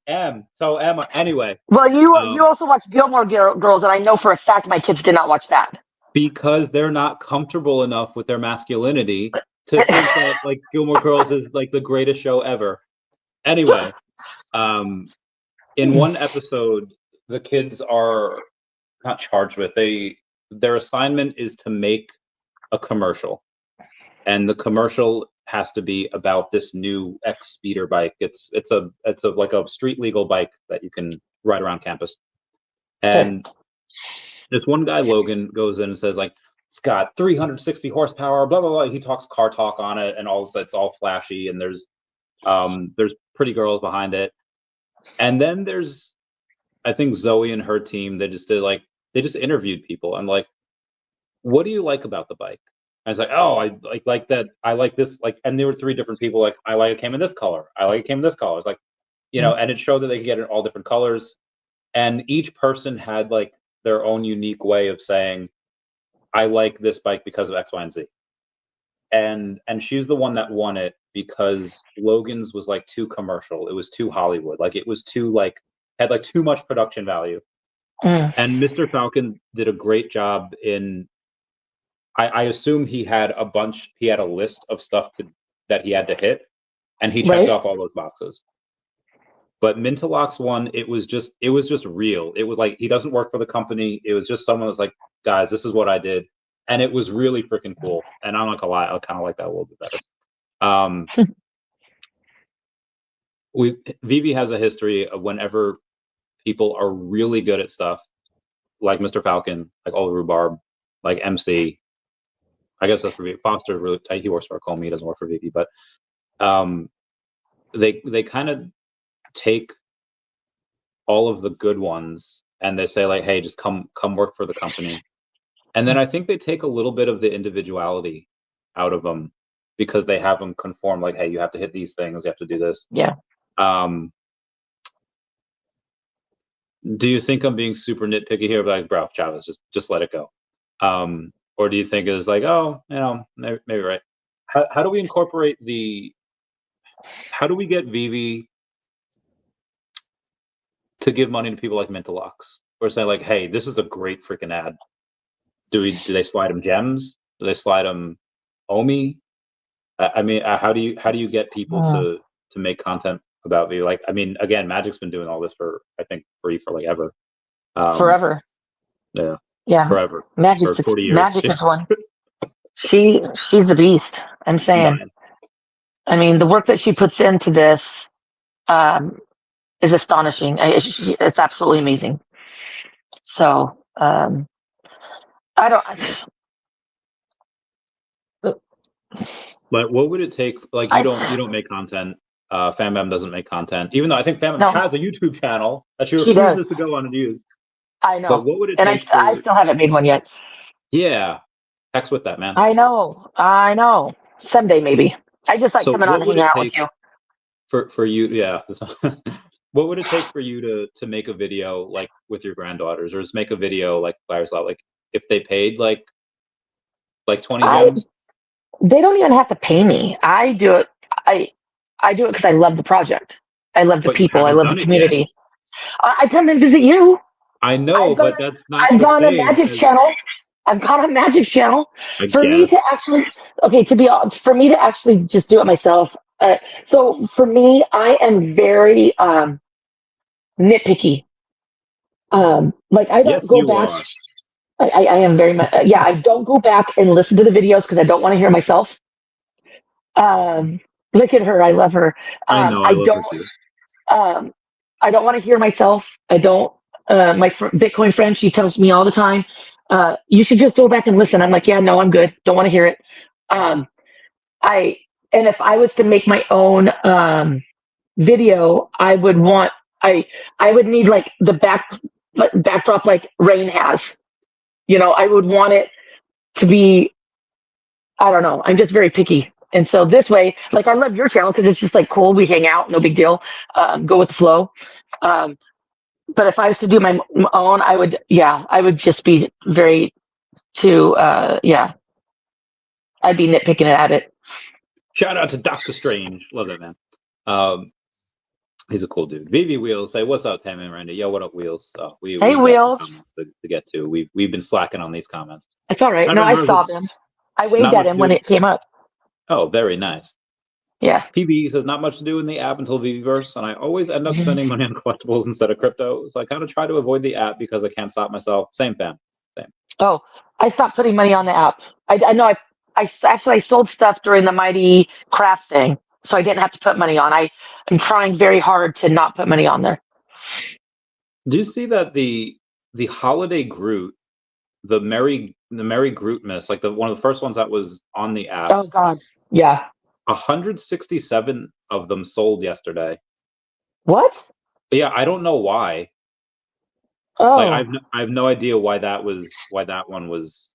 So am I. Anyway. Well, you also watch Gilmore Girls, and I know for a fact my kids did not watch that. Because they're not comfortable enough with their masculinity to think that like Gilmore Girls is like the greatest show ever. Anyway, in one episode, the kids are not charged with their assignment is to make a commercial, and the commercial has to be about this new X speeder bike. It's a like a street legal bike that you can ride around campus. And this one guy, Logan, goes in and says like, it's got 360 horsepower, blah blah blah. He talks car talk on it, and it's all flashy, and there's pretty girls behind it. And then there's, I think Zoe and her team, they just interviewed people and like, what do you like about the bike? I was like, oh, I like that. I like this. Like, and there were 3 different people. Like, I like it came in this color. I like it came in this color. It's like, and it showed that they could get it in all different colors. And each person had like their own unique way of saying, I like this bike because of X, Y, and Z. And she's the one that won it because Logan's was like too commercial. It was too Hollywood. Like it was too like, had like too much production value. And Mr. Falcon did a great job in, I assume he had a list of stuff that he had to hit, and he checked off all those boxes. But Mintalox one, it was just real. It was like, he doesn't work for the company. It was just someone was like, guys, this is what I did. And it was really freaking cool. And I'm not gonna lie, I kind of like that a little bit better. VeVe has a history of whenever people are really good at stuff, like Mr. Falcon, like All Rhubarb, like MC. I guess that's for VeVe. Foster really tight. He works for Ecomi. He doesn't work for VeVe, but they kind of take all of the good ones and they say like, hey, just come work for the company. And then I think they take a little bit of the individuality out of them because they have them conform like, hey, you have to hit these things, you have to do this. Yeah. Do you think I'm being super nitpicky here? Like, bro, Chavez, just let it go. Or do you think it's like, oh, maybe right? How do we incorporate how do we get VeVe to give money to people like Mintalox? Or say like, hey, this is a great freaking ad. Do they slide them gems? Do they slide them OMI? I mean, how do you get people to make content about VeVe? Like, I mean, again, Magic's been doing all this for, I think, free for like ever. Forever. Yeah. Yeah. Forever. Magic, for 40 years. Magic is one. She's the beast. I'm saying. Nine. I mean, the work that she puts into this is astonishing. It's absolutely amazing. So I don't. But what would it take? Like, you don't make content. FamBam doesn't make content, even though I think FamBam has a YouTube channel that she refuses to go on and use. I know. But what would it take? And I still haven't made one yet. Yeah, hex with that, man. I know. Someday maybe. I just like coming on and hanging out with you. For you, yeah. What would it take for you to make a video like with your granddaughters, or just make a video like by yourself? Like if they paid like 20 gems? They don't even have to pay me. I do it. I do it because I love the project. I love the people. I love the community. I come and visit you. I know, but that's not. I've gone on a Magic channel. I've gone on Magic channel. For me to actually just do it myself, So for me, I am very nitpicky. Like I don't Yes, go you back. are. I am very much. Yeah, I don't go back and listen to the videos because I don't want to hear myself. Um, Look at her. I love her. I know. I I love her don't. too. Um, I don't want to hear myself. I don't. My Bitcoin friend, she tells me all the time, you should just go back and listen. I'm like, yeah, no, I'm good. Don't want to hear it. Um, I and if I was to make my own video, I would need like the backdrop like Rain has. I would want it to be. I don't know. I'm just very picky. And so this way, like I love your channel because it's just like cool. We hang out, no big deal. Go with the flow. Um, but if I was to do my own, I would just be very yeah, I'd be nitpicking at it. Shout out to Doctor Strange. Love that man. Um, he's a cool dude. VeVe Wheels say, "What's up, Tammy and Randy? Yo, what up, Wheels? Hey, We've got some Wheels. comments to get to. We've been slacking on these comments. It's all right. My No, friend I Mars saw says, them. I waved not at much to him when do. it came up. Oh, very nice. Yeah. PB says not much to do in the app until VeVeverse, and I always end up spending money on collectibles instead of crypto. So I kind of try to avoid the app because I can't stop myself. Same fam. Same. Oh, I stopped putting money on the app. I know I sold stuff during the Mighty Craft thing, so I didn't have to put money on. I'm trying very hard to not put money on there. Do you see that the holiday Groot, the Merry Grootmas, like the one of the first ones that was on the app, Oh God. Yeah. 167 of them sold yesterday. What? But yeah, I don't know why. Like Oh. I have no idea why that one was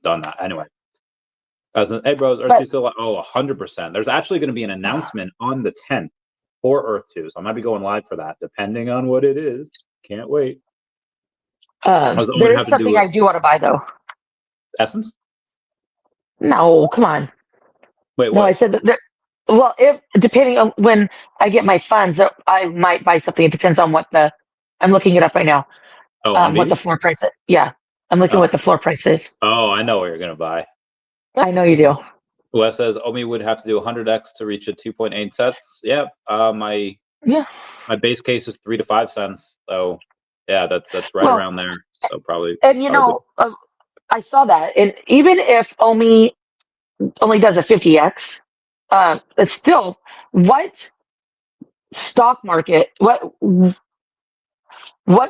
done that. Anyway, hey bros, Earth 2 But still 100%. There's actually going to be an announcement on the 10th for Earth 2, so I might be going live for that, depending on what it is. Can't wait. I was only there is have to do something I do want to buy though. Essence. No, come on. Wait, No, I what? said that. Well, if depending on when I get my funds, that I might buy something. It depends on what the. I'm looking it up right now. Oh, on What the VeVe? floor price is. Yeah, I'm looking what Oh, the floor price is. oh, I know what you're gonna buy. I know you do. Wes says OMI would have to do 100x to reach a 2.8 cents. Yeah, Yeah. my base case is 3 to 5 cents. So yeah, that's right Well, around there. So probably and I saw that, and even if OMI only does a 50x, it's still what stock market? What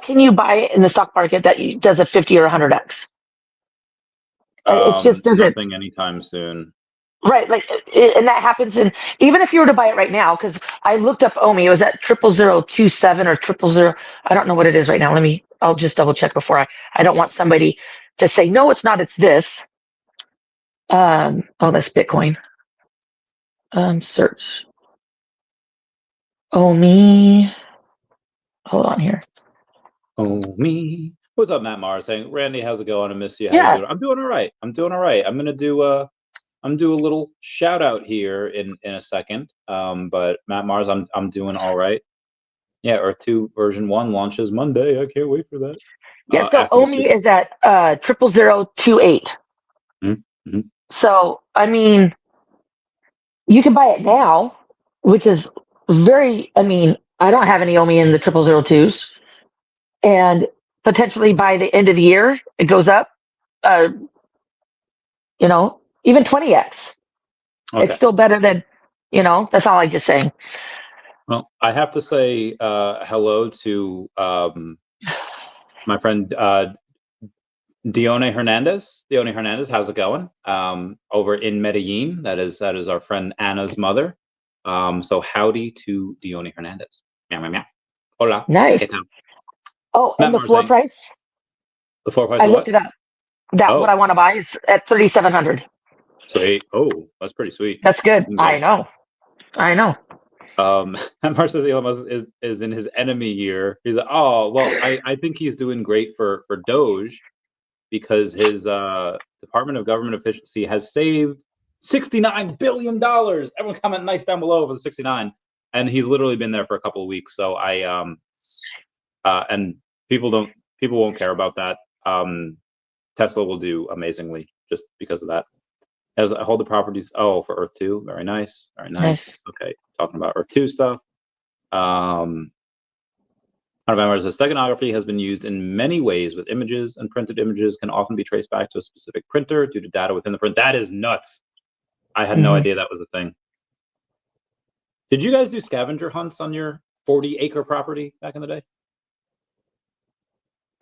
can you buy in the stock market that does a 50 or 100x? It just doesn't. nothing anytime soon. Right, like, and that happens in even if you were to buy it right now, because I looked up OMI, it was at 0027 or 000. I don't know what it is right now. I'll just double check before I don't want somebody to say no, it's not. It's this. Oh, that's Bitcoin. Search OMI. Hold on here. OMI. What's up, Matt Mars? Saying, Randy, how's it going? I miss you. How you Yeah. doing? I'm doing all right. I'm gonna do a little shout out here in a second. But Matt Mars, I'm doing all right. Yeah, Earth 2 version 1 launches Monday. I can't wait for that. Yeah, so After the OMI super. is at 00028. Mm-hmm. So I mean, you can buy it now, which is very. I mean, I don't have any OMI in the 0002s. And potentially by the end of the year, it goes up, uh, even 20x. It's Okay. still better than, that's all I just saying. Well, I have to say hello to my friend Dione Hernandez. Dione Hernandez, how's it going? Over in Medellin. That is our friend Anna's mother. So howdy to Dione Hernandez. Meow, meow, meow. Hola. Nice. Oh, Matt and the floor Marzane. price? The floor price I of looked what? it up. That what Oh, I want to buy is at 3,700. sweet. Oh, that's pretty sweet. That's good. I Okay. know. I know. Matt says Elon Musk is in his enemy year. He's like, oh well, I think he's doing great for Doge because his Department of Government Efficiency has saved $69 billion. Everyone comment nice down below for the 69. And he's literally been there for a couple of weeks. So and people won't care about that. Tesla will do amazingly just because of that. As I hold the properties. Oh, for Earth 2. Very nice. Very nice. Nice. Okay. Talking about Earth 2 stuff. Says steganography has been used in many ways with images, and printed images can often be traced back to a specific printer due to data within the print. That is nuts. I had no idea that was a thing. Did you guys do scavenger hunts on your 40-acre property back in the day?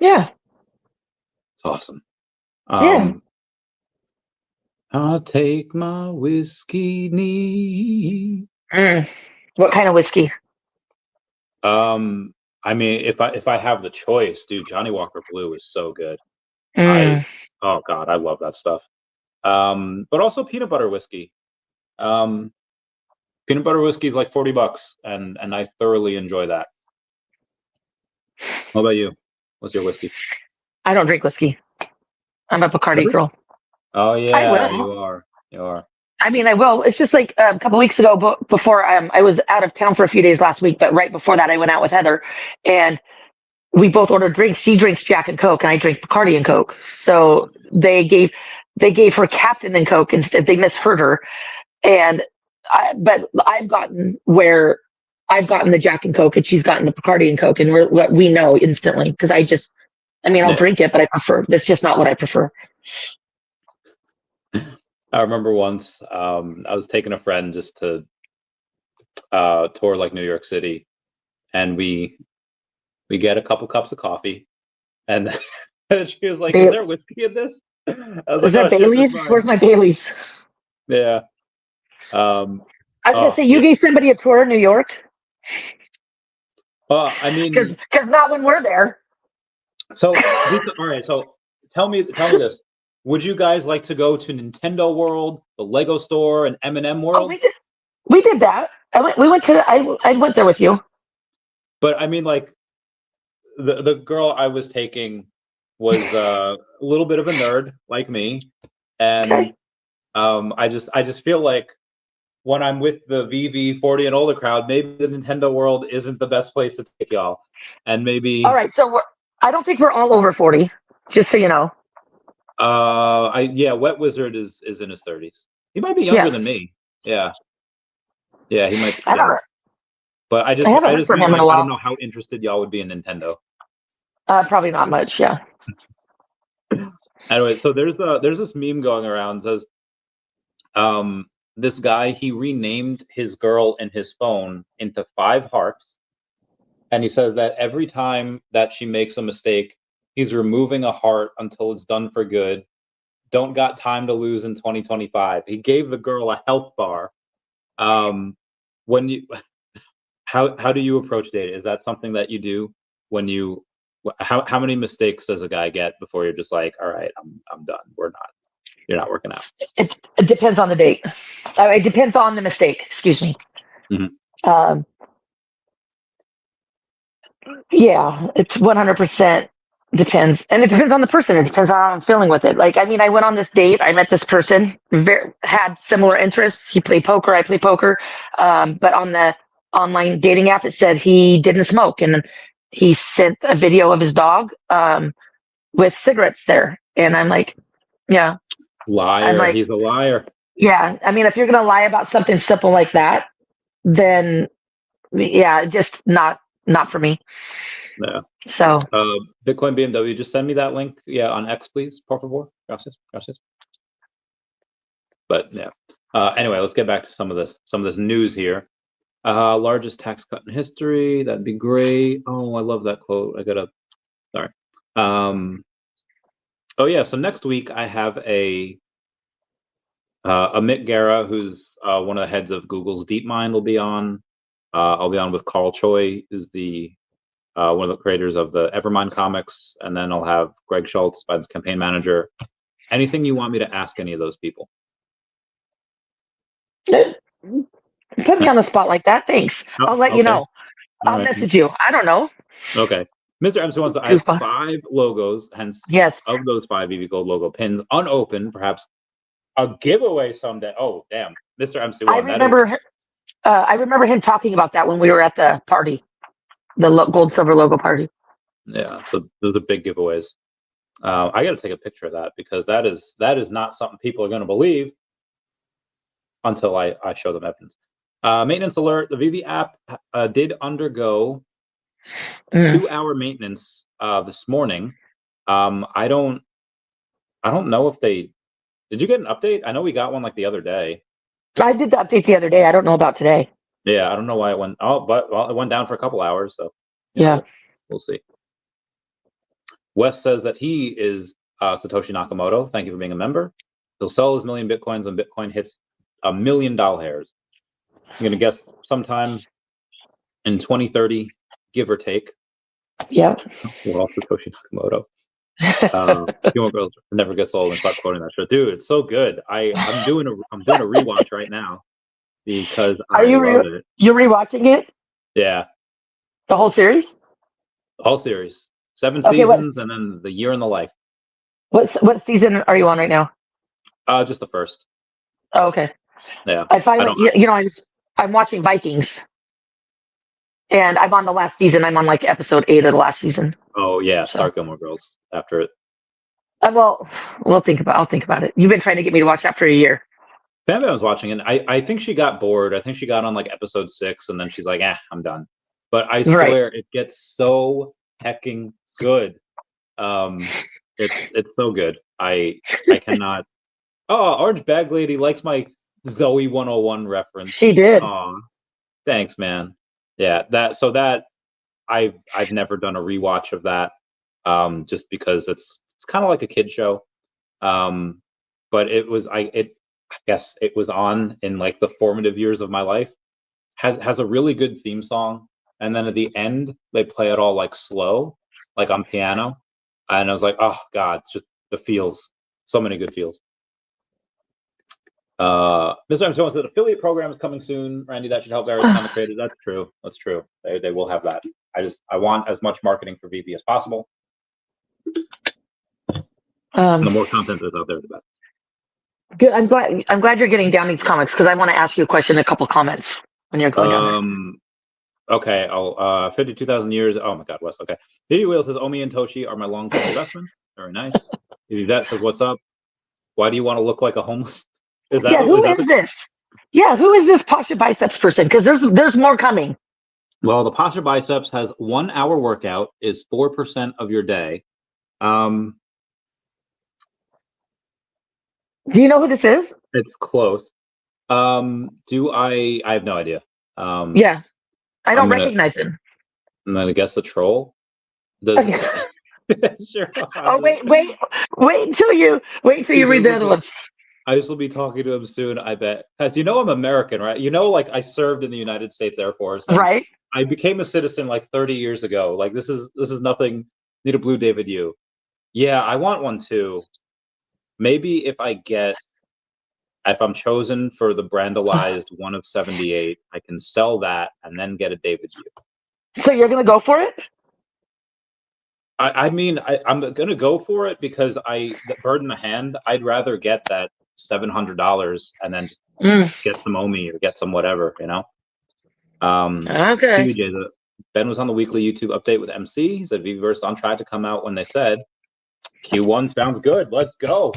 Yeah. Awesome. Yeah. I'll take my whiskey knee. What kind of whiskey? I mean, if I have the choice, dude, Johnny Walker Blue is so good. Oh God, I love that stuff. But also peanut butter whiskey. Peanut butter whiskey is like $40, and I thoroughly enjoy that. What about you? What's your whiskey? I don't drink whiskey. I'm a Bacardi girl. Oh yeah, I will. you are. You are. I mean, I will. It's just like a couple weeks ago, before I was out of town for a few days last week, but right before that, I went out with Heather, and we both ordered drinks. She drinks Jack and Coke, and I drink Bacardi and Coke. So they gave her Captain and Coke instead. They misheard her, but I've gotten the Jack and Coke, and she's gotten the Bacardi and Coke, and we know instantly because I'll drink it, but I prefer. That's just not what I prefer. I remember once I was taking a friend just to tour like New York City, and we get a couple cups of coffee, and she was like, "Is there whiskey in this?" I was Is there Bailey's? Where's my Bailey's? Yeah. I was gonna say you gave somebody a tour of New York. I mean, because not when we're there. So all right. So tell me this. Would you guys like to go to Nintendo World, the Lego Store, and M&M World? Oh, we did that. I went there with you. But I mean, like, the girl I was taking was a little bit of a nerd like me, and I just feel like when I'm with the VeVe 40 and older crowd, maybe the Nintendo World isn't the best place to take y'all, and maybe. All right, so I don't think we're all over 40. Just so you know. Wet Wizard is in his 30s. He might be younger than me. Yeah, he might. Yeah. But I just mean, like, I don't know how interested y'all would be in Nintendo. Probably not much. Yeah. Anyway, so there's this meme going around that says, this guy, he renamed his girl in his phone into 5 hearts, and he says that every time that she makes a mistake, he's removing a heart until it's done for good. Don't got time to lose in 2025. He gave the girl a health bar. When you, how do you approach dating? Is that something that you do when you? How many mistakes does a guy get before you're just like, all right, I'm done. You're not working out. It depends on the date. It depends on the mistake. Excuse me. Mm-hmm. Yeah, it's 100% depends, and it depends on the person. It depends on how I'm feeling with it. Like, I mean, I went on this date. I met this person. Had similar interests. He played poker. I play poker. But on the online dating app, it said he didn't smoke, and he sent a video of his dog with cigarettes there. And I'm like, yeah, liar. He's a liar. Yeah, I mean, if you're gonna lie about something simple like that, then yeah, just not for me. Yeah. So Bitcoin BMW, just send me that link. Yeah, on X, please, por favor. Gracias. But yeah. Anyway, let's get back to some of this news here. Largest tax cut in history. That'd be great. Oh, I love that quote. Sorry. Oh yeah. So next week I have a Amit Guerra, who's one of the heads of Google's DeepMind, will be on. I'll be on with Carl Choi, who's the one of the creators of the Evermind comics, and then I'll have Greg Schultz, Biden's campaign manager. Anything you want me to ask any of those people? Put me on the spot like that. Thanks. I'll let you know. I'll message you. I don't know. Okay. Mr. MC wants to ask 5 logos, hence of those 5 EV Gold logo pins unopened, perhaps a giveaway someday. Oh, damn. Mr. MC1. I remember him talking about that when we were at the party, the gold silver logo party. Yeah, so those are big giveaways. I got to take a picture of that because that is not something people are going to believe. until I show them evidence. Maintenance alert: the VeVe app did undergo 2-hour maintenance this morning. I don't know if they did. You get an update? I know we got one like the other day. I did the update the other day. I don't know about today. Yeah, I don't know why it went. Oh, but well, it went down for a couple hours, so yeah. We'll see. Wes says that he is Satoshi Nakamoto. Thank you for being a member. He'll sell his million bitcoins when Bitcoin hits $1 million. I'm gonna guess sometime in 2030, give or take. Yeah. We're all Satoshi Nakamoto. Gilmore Girls never gets old, and start quoting that show. Dude, it's so good. I'm doing a rewatch right now because I love it. You're rewatching it? Yeah. The whole series? The whole series. 7 seasons, and then the year in the life. What season are you on right now? Just the first. Oh, okay. Yeah. I finally, I'm watching Vikings, and I'm on the last season. I'm on like episode 8 of the last season. Oh yeah, start Gilmore Girls after it. Well, I'll think about it. You've been trying to get me to watch that for a year. Family was watching it. I think she got bored. I think she got on like episode 6, and then she's like, I'm done. But I swear it gets so hecking good. It's so good. I cannot. Oh, Orange Bag Lady likes my Zoe 101 reference. She did. Aw, thanks, man. Yeah, I've never done a rewatch of that, just because it's kind of like a kid show. But it was I guess it was on in like the formative years of my life. Has a really good theme song, and then at the end they play it all like slow, like on piano, and I was like, oh god, it's just the feels, so many good feels. Mr. Armstrong said affiliate program is coming soon. Randy, that should help various content creators. That's true. That's true. They will have that. I want as much marketing for VeVe as possible. The more content that's out there, the better. Good. I'm glad you're getting down these comics, because I want to ask you a question. A couple comments when you're going down there. Okay. I'll 52,000 years. Oh my God, Wes. Okay. Video Wheel says Omi and Toshi are my long-term investment. Very nice. That says what's up. Why do you want to look like a homeless? Who is this? Yeah, who is this Pasha Biceps person? Because there's more coming. Well, the Pasha Biceps has 1 hour workout is 4% of your day. Do you know who this is? It's close. Do I have no idea. Yeah. I don't recognize him. I'm gonna guess the troll. Sure. Oh, wait until you read the other ones. I will be talking to him soon, I bet. Because I'm American, right? Like I served in the United States Air Force. Right. I became a citizen like 30 years ago. Like this is nothing. Need a blue David U. Yeah, I want one too. Maybe if I'm chosen for the brandalized one of 78, I can sell that and then get a David U. So you're gonna go for it? I'm gonna go for it because the bird in the hand. I'd rather get that $700 and then just get some OMI or get some whatever, Okay. Ben was on the weekly YouTube update with MC. He said VeVeverse on track to come out when they said Q1 sounds good. Let's go.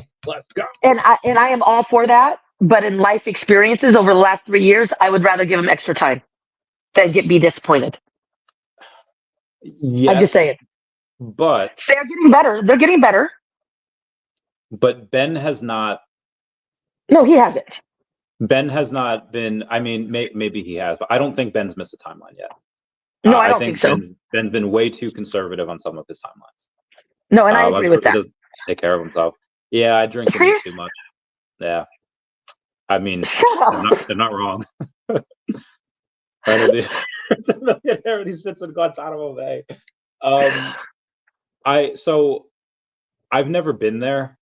And I am all for that. But in life experiences over the last 3 years, I would rather give them extra time than be disappointed. Yes, I'm just saying. But they're getting better. They're getting better. But Ben has not. No, he hasn't. Ben has not been. I mean, maybe he has, but I don't think Ben's missed a timeline yet. No, I don't think so. Ben's been way too conservative on some of his timelines. No, and I agree with that. He doesn't take care of himself. Yeah, I drink and eat too much. Yeah, I mean, they're not wrong. He sits in Guantanamo Bay. I've never been there.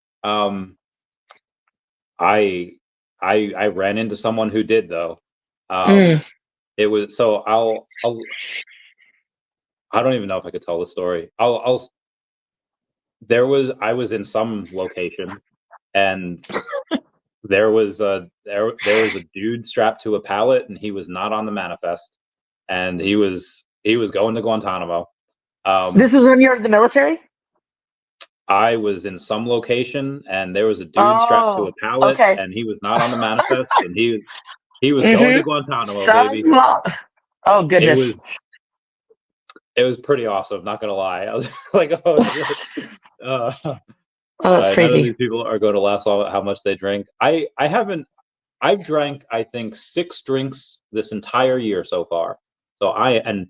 I ran into someone who did though. It was so I don't even know if I could tell the story. I was in some location and there was a dude strapped to a pallet and he was not on the manifest and he was going to Guantanamo. This is when you're in the military? I was in some location and there was a dude strapped to a pallet okay. and he was not on the manifest and he was going to Mm-hmm. Guantanamo, baby. Oh It goodness. was pretty awesome, not gonna lie. I was like, oh shit. Uh, Oh, that's none of crazy. these people are going to last all how much they drink. I've drank, I think, 6 drinks this entire year so far. So and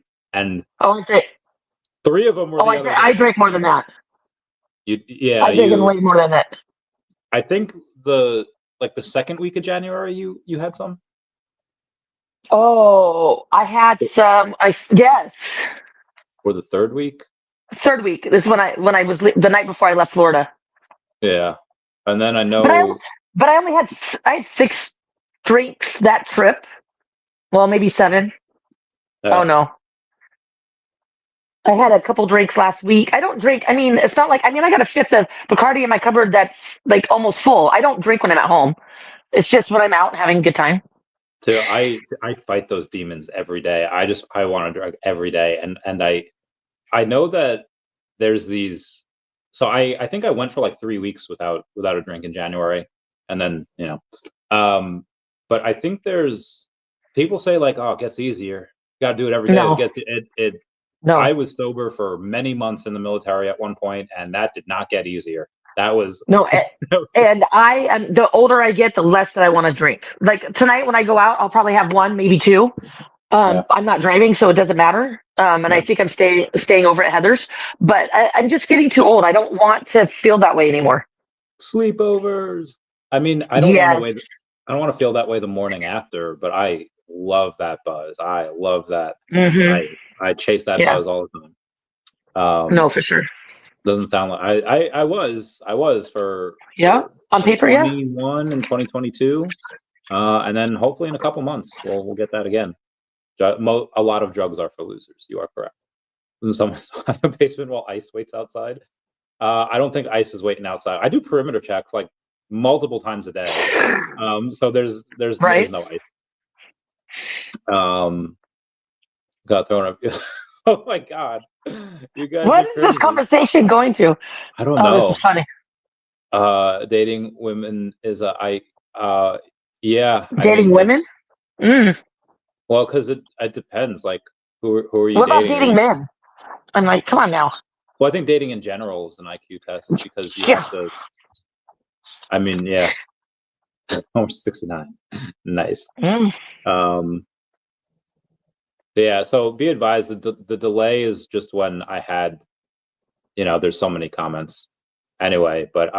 Oh, I drink. 3 of them were Oh, the other day. I drink more than that. Yeah, I drink way more than that. I think the second week of January you had some? Oh, I had some. Yes, Or the third week? third week. This is when I was the night before I left Florida. Yeah. And then I But I know but I only had 6 drinks that trip. Well, maybe 7. Oh no. I had a couple drinks last week. I don't drink. I mean, it's not like, I mean, I got a 5th of Bacardi in my cupboard that's like almost full. I don't drink when I'm at home. It's just when I'm out having a good time. too, I fight those demons every day. I want to drink every day, and I know that there's these. So I think I went for like 3 weeks without a drink in January, and then but I think there's people say like, oh, it gets easier. You got to do it every day. No, It. no, I was sober for many months in the military at one point, and that did not get easier. That was no. And I am, the older I get, the less that I want to drink. Like tonight when I go out, I'll probably have 1, maybe 2. yeah, I'm not driving, so it doesn't matter. And I yeah. think I'm staying over at Heather's, but I'm just getting too old. I don't want to feel that way anymore. Sleepovers. I mean, Yes. I don't want to feel that way the morning after, but I love that buzz. I love that. Hmm. I chase that Yeah. buzz all the time. No, for sure. Doesn't sound like I was Yeah. for On paper, yeah. 2021 and 2022, and then hopefully in a couple months we'll get that again. A lot of drugs are for losers. You are correct. And someone's in a basement while ICE waits outside. I don't think ICE is waiting outside. I do perimeter checks like multiple times a day. So there's Right. no ICE. Got thrown up. Oh my god, you guys What are is this crazy. conversation going to? I don't Oh, this is know. funny. Dating women is yeah. I Dating mean, women? Mm. well, because it depends. Like, who are you What about dating? dating men? I'm like, come on now. Well, I think dating in general is an IQ test because you Yeah. have to. I mean, yeah. Almost 69. Nice. Mm. Yeah. So be advised the delay is just when I had, there's so many comments. Anyway, but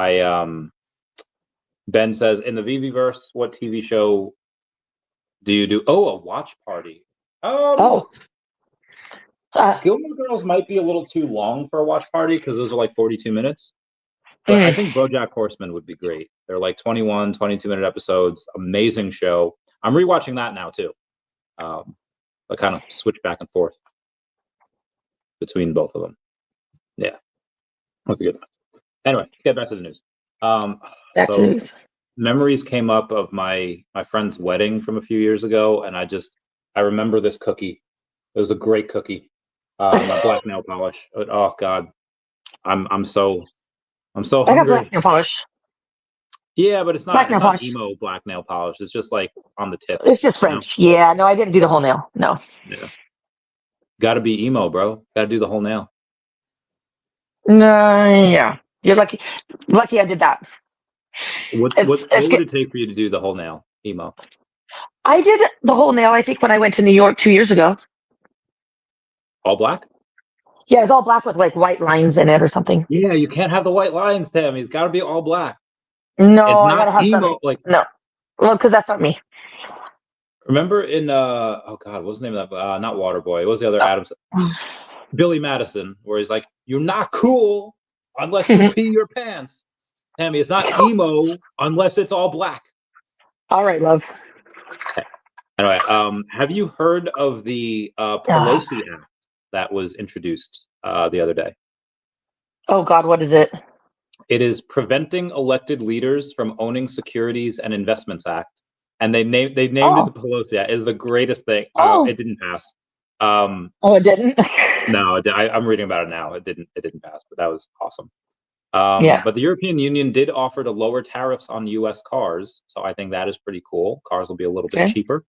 Ben says in the VeVe-verse, what TV show do you do? Oh, a watch party. Oh. Gilmore Girls might be a little too long for a watch party because those are like 42 minutes. But I think Mm. BoJack Horseman would be great. They're like 21, 22-minute episodes. Amazing show. I'm rewatching that now too. I kind of switch back and forth between both of them. Yeah, that's a good one. Anyway, get back to the news. Back to So news. memories came up of my friend's wedding from a few years ago, and I remember this cookie. It was a great cookie. My black nail polish. Oh God, I'm so I got hungry. black nail polish. Yeah, but Black nail it's not polish. emo black nail polish. It's just like on the It's tips, just French. Yeah, no, I didn't do the whole nail. No. Yeah. Got to be emo, bro. Got to do the whole nail. No, yeah. You're lucky. Lucky I did that. What It's would good. it take for you to do the whole nail, emo? I did the whole nail, I think, when I went to New York 2 years ago. All black? Yeah, it's all black with like white lines in it or something. Yeah, you can't have the white lines, Tim. He's got to be all black. No, It's I not gotta have something. emo. Like, No. Well, because that's not me. remember in oh God, what's the name of that? Not Waterboy. What was the other Oh. Adams? Billy Madison, where he's like, "You're not cool unless you pee your pants." Tammy, it's not emo unless it's all black. All right, love. Anyway, have you heard of the Pelosi Act that was introduced the other day? Oh God, what is it? It is Preventing Elected Leaders from Owning Securities and Investments Act, and they named it the Pelosi Act. Is the greatest thing. It didn't pass. Oh, it didn't. No, I'm reading about it now. It didn't pass, but that was awesome. But the European Union did offer to lower tariffs on U.S. cars, so I think that is pretty cool. Cars will be a little bit cheaper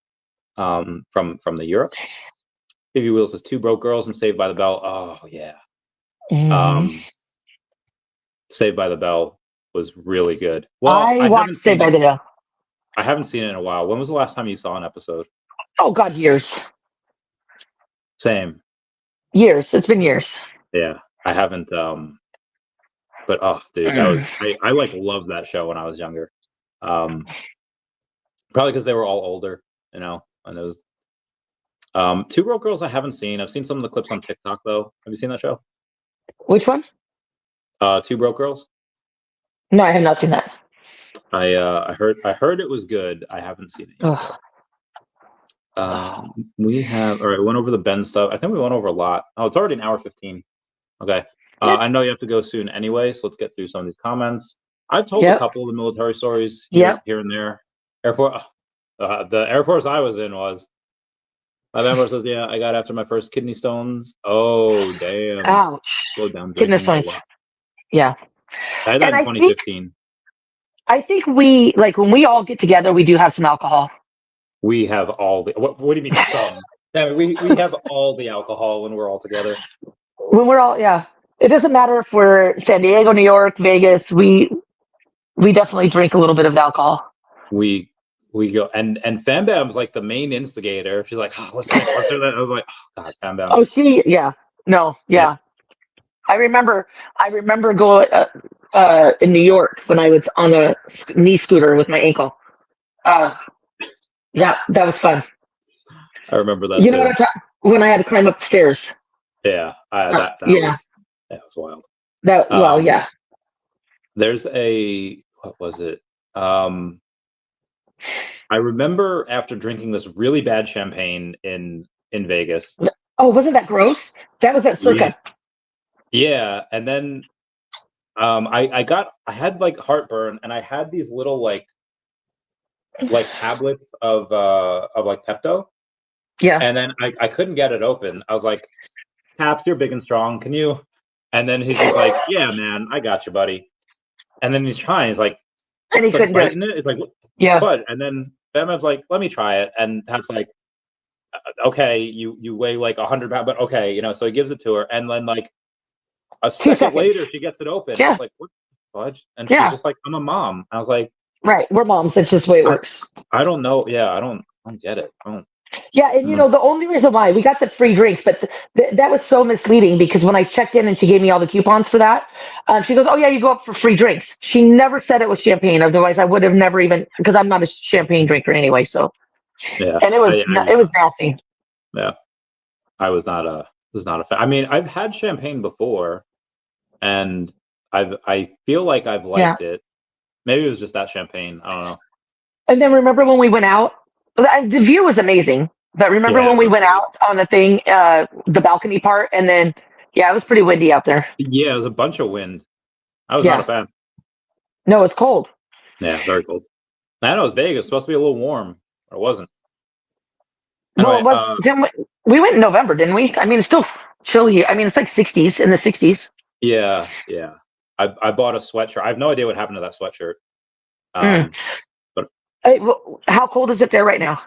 from the Europe. Baby Wheels says 2 Broke Girls and Saved by the Bell. Oh yeah, Saved by the Bell was really good. Well, I watched Saved by the Bell. I haven't seen it in a while. When was the last time you saw an episode? Oh God, years. Same. Years. It's been years. Yeah, I haven't. But oh, dude, that was I like loved that show when I was younger. Probably because they were all older, you know. And it was 2 Broke Girls. I haven't seen. I've seen some of the clips on TikTok though. Have you seen that show? Which one? 2 Broke Girls. No, I have not seen that. I heard it was good. I haven't seen it yet. We have all right. We went over the Ben stuff. I think we went over a lot. Oh, it's already an hour 15. Okay. I know you have to go soon anyway, so let's get through some of these comments. I've told a couple of the military stories here and there. Air Force, the Air Force I was in was. My member says, "Yeah, I got after my first kidney stones." Oh, damn! Ouch! Slow down. Kidney stones. Yeah. I had that in 2015. I think we when we all get together, we do have some alcohol. We have all the. What do you mean some? I mean, we have all the alcohol when we're all together. When we're all it doesn't matter if we're San Diego, New York, Vegas. We definitely drink a little bit of alcohol. We go and Fam Bam's like the main instigator. She's like, oh, let's do that. I was like, oh, God, Fam Bam. Oh, yeah. I remember going in New York when I was on a knee scooter with my ankle. Yeah, that was fun. I remember that. You know what I'm talking? When I had to climb up the stairs. Yeah, that was wild. Yeah. There's what was it? I remember after drinking this really bad champagne in Vegas. Oh, wasn't that gross? That was at Circa. Yeah, and then I had like heartburn, and I had these little like tablets of like Pepto. Yeah. And then I couldn't get it open. I was like, Taps, you're big and strong. Can you? And then he's just like, yeah, man, I got you, buddy. And then he's trying. He's like, and he couldn't do it. It's like, yeah. But and then Bam's like, let me try it. And Taps like, okay, you weigh like 100 pounds, but okay, you know. So he gives it to her, and then like a second later, she gets it open. Yeah. I was like, what the fudge? And she's just like, I'm a mom. I was like, right, we're moms. That's just the way it works. I don't know. Yeah, I don't get it. I don't. Yeah, and you know, the only reason why we got the free drinks, but that was so misleading because when I checked in and she gave me all the coupons for that, she goes, "Oh yeah, you go up for free drinks." She never said it was champagne. Otherwise, I would have never even because I'm not a champagne drinker anyway. So yeah, and it was nasty. Yeah, I was not a fan. I mean, I've had champagne before, and I feel like I've liked it. Maybe it was just that champagne. I don't know. And then remember when we went out? The view was amazing, but remember when we went out on the thing, the balcony part, and then it was pretty windy out there. Yeah, it was a bunch of wind. I was not a fan. No, it's cold. Yeah, very cold. I know it was Vegas. It was supposed to be a little warm, but it wasn't. Anyway, well, we went in November, didn't we? I mean, it's still chilly. I mean, it's like 60s in the 60s. Yeah. I bought a sweatshirt. I have no idea what happened to that sweatshirt. How cold is it there right now?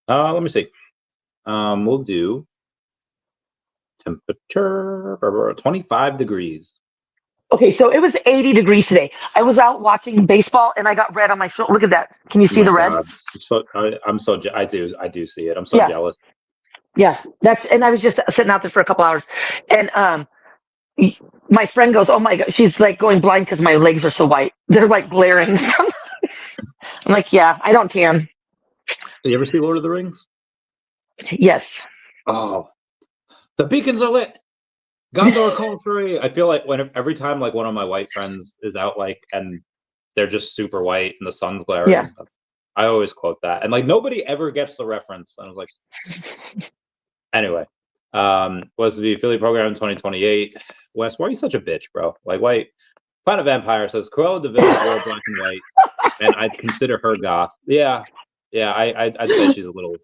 Let me see. We'll do temperature 25 degrees. Okay, so it was 80 degrees today. I was out watching baseball and I got red on my shoulder. Look at that. Can you see the red? I do see it. I'm so jealous. Yeah, and I was just sitting out there for a couple hours, and my friend goes, "Oh my God," she's like going blind because my legs are so white. They're like glaring. I'm like, yeah, I don't tan. Did you ever see Lord of the Rings? Yes. Oh, the beacons are lit. Gondor calls for me. I feel like every time like one of my white friends is out and they're just super white and the sun's glaring. Yeah. I always quote that, and like nobody ever gets the reference. And I was like, anyway, was the affiliate program in 2028. Wes, why are you such a bitch, bro? Like, why? Planet Vampire says Cruella de Vil is all black and white, and I'd consider her goth. Yeah, I'd say she's a little.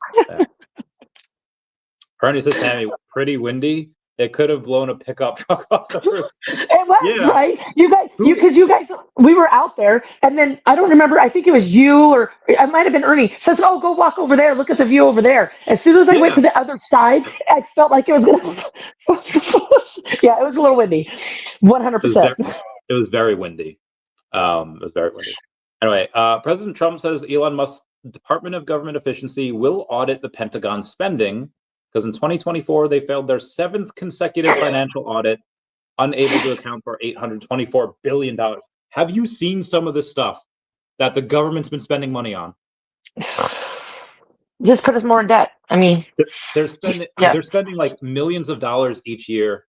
Ernie says, Tammy, pretty windy. It could have blown a pickup truck off the roof. It was, Yeah. right? Because you guys, we were out there, and then I don't remember. I think it was you, or I might have been Ernie. Says, "Oh, go walk over there. Look at the view over there." As soon as I went Yeah. to the other side, I felt like it was gonna. Yeah, it was a little windy. 100%. It was very windy. It was very windy. Anyway, President Trump says Elon Musk's Department of Government Efficiency will audit the Pentagon spending because in 2024 they failed their 7th consecutive financial audit, unable to account for $824 billion. Have you seen some of this stuff that the government's been spending money on? Just put us more in debt. I mean, they're spending yeah. they're spending like millions of dollars each year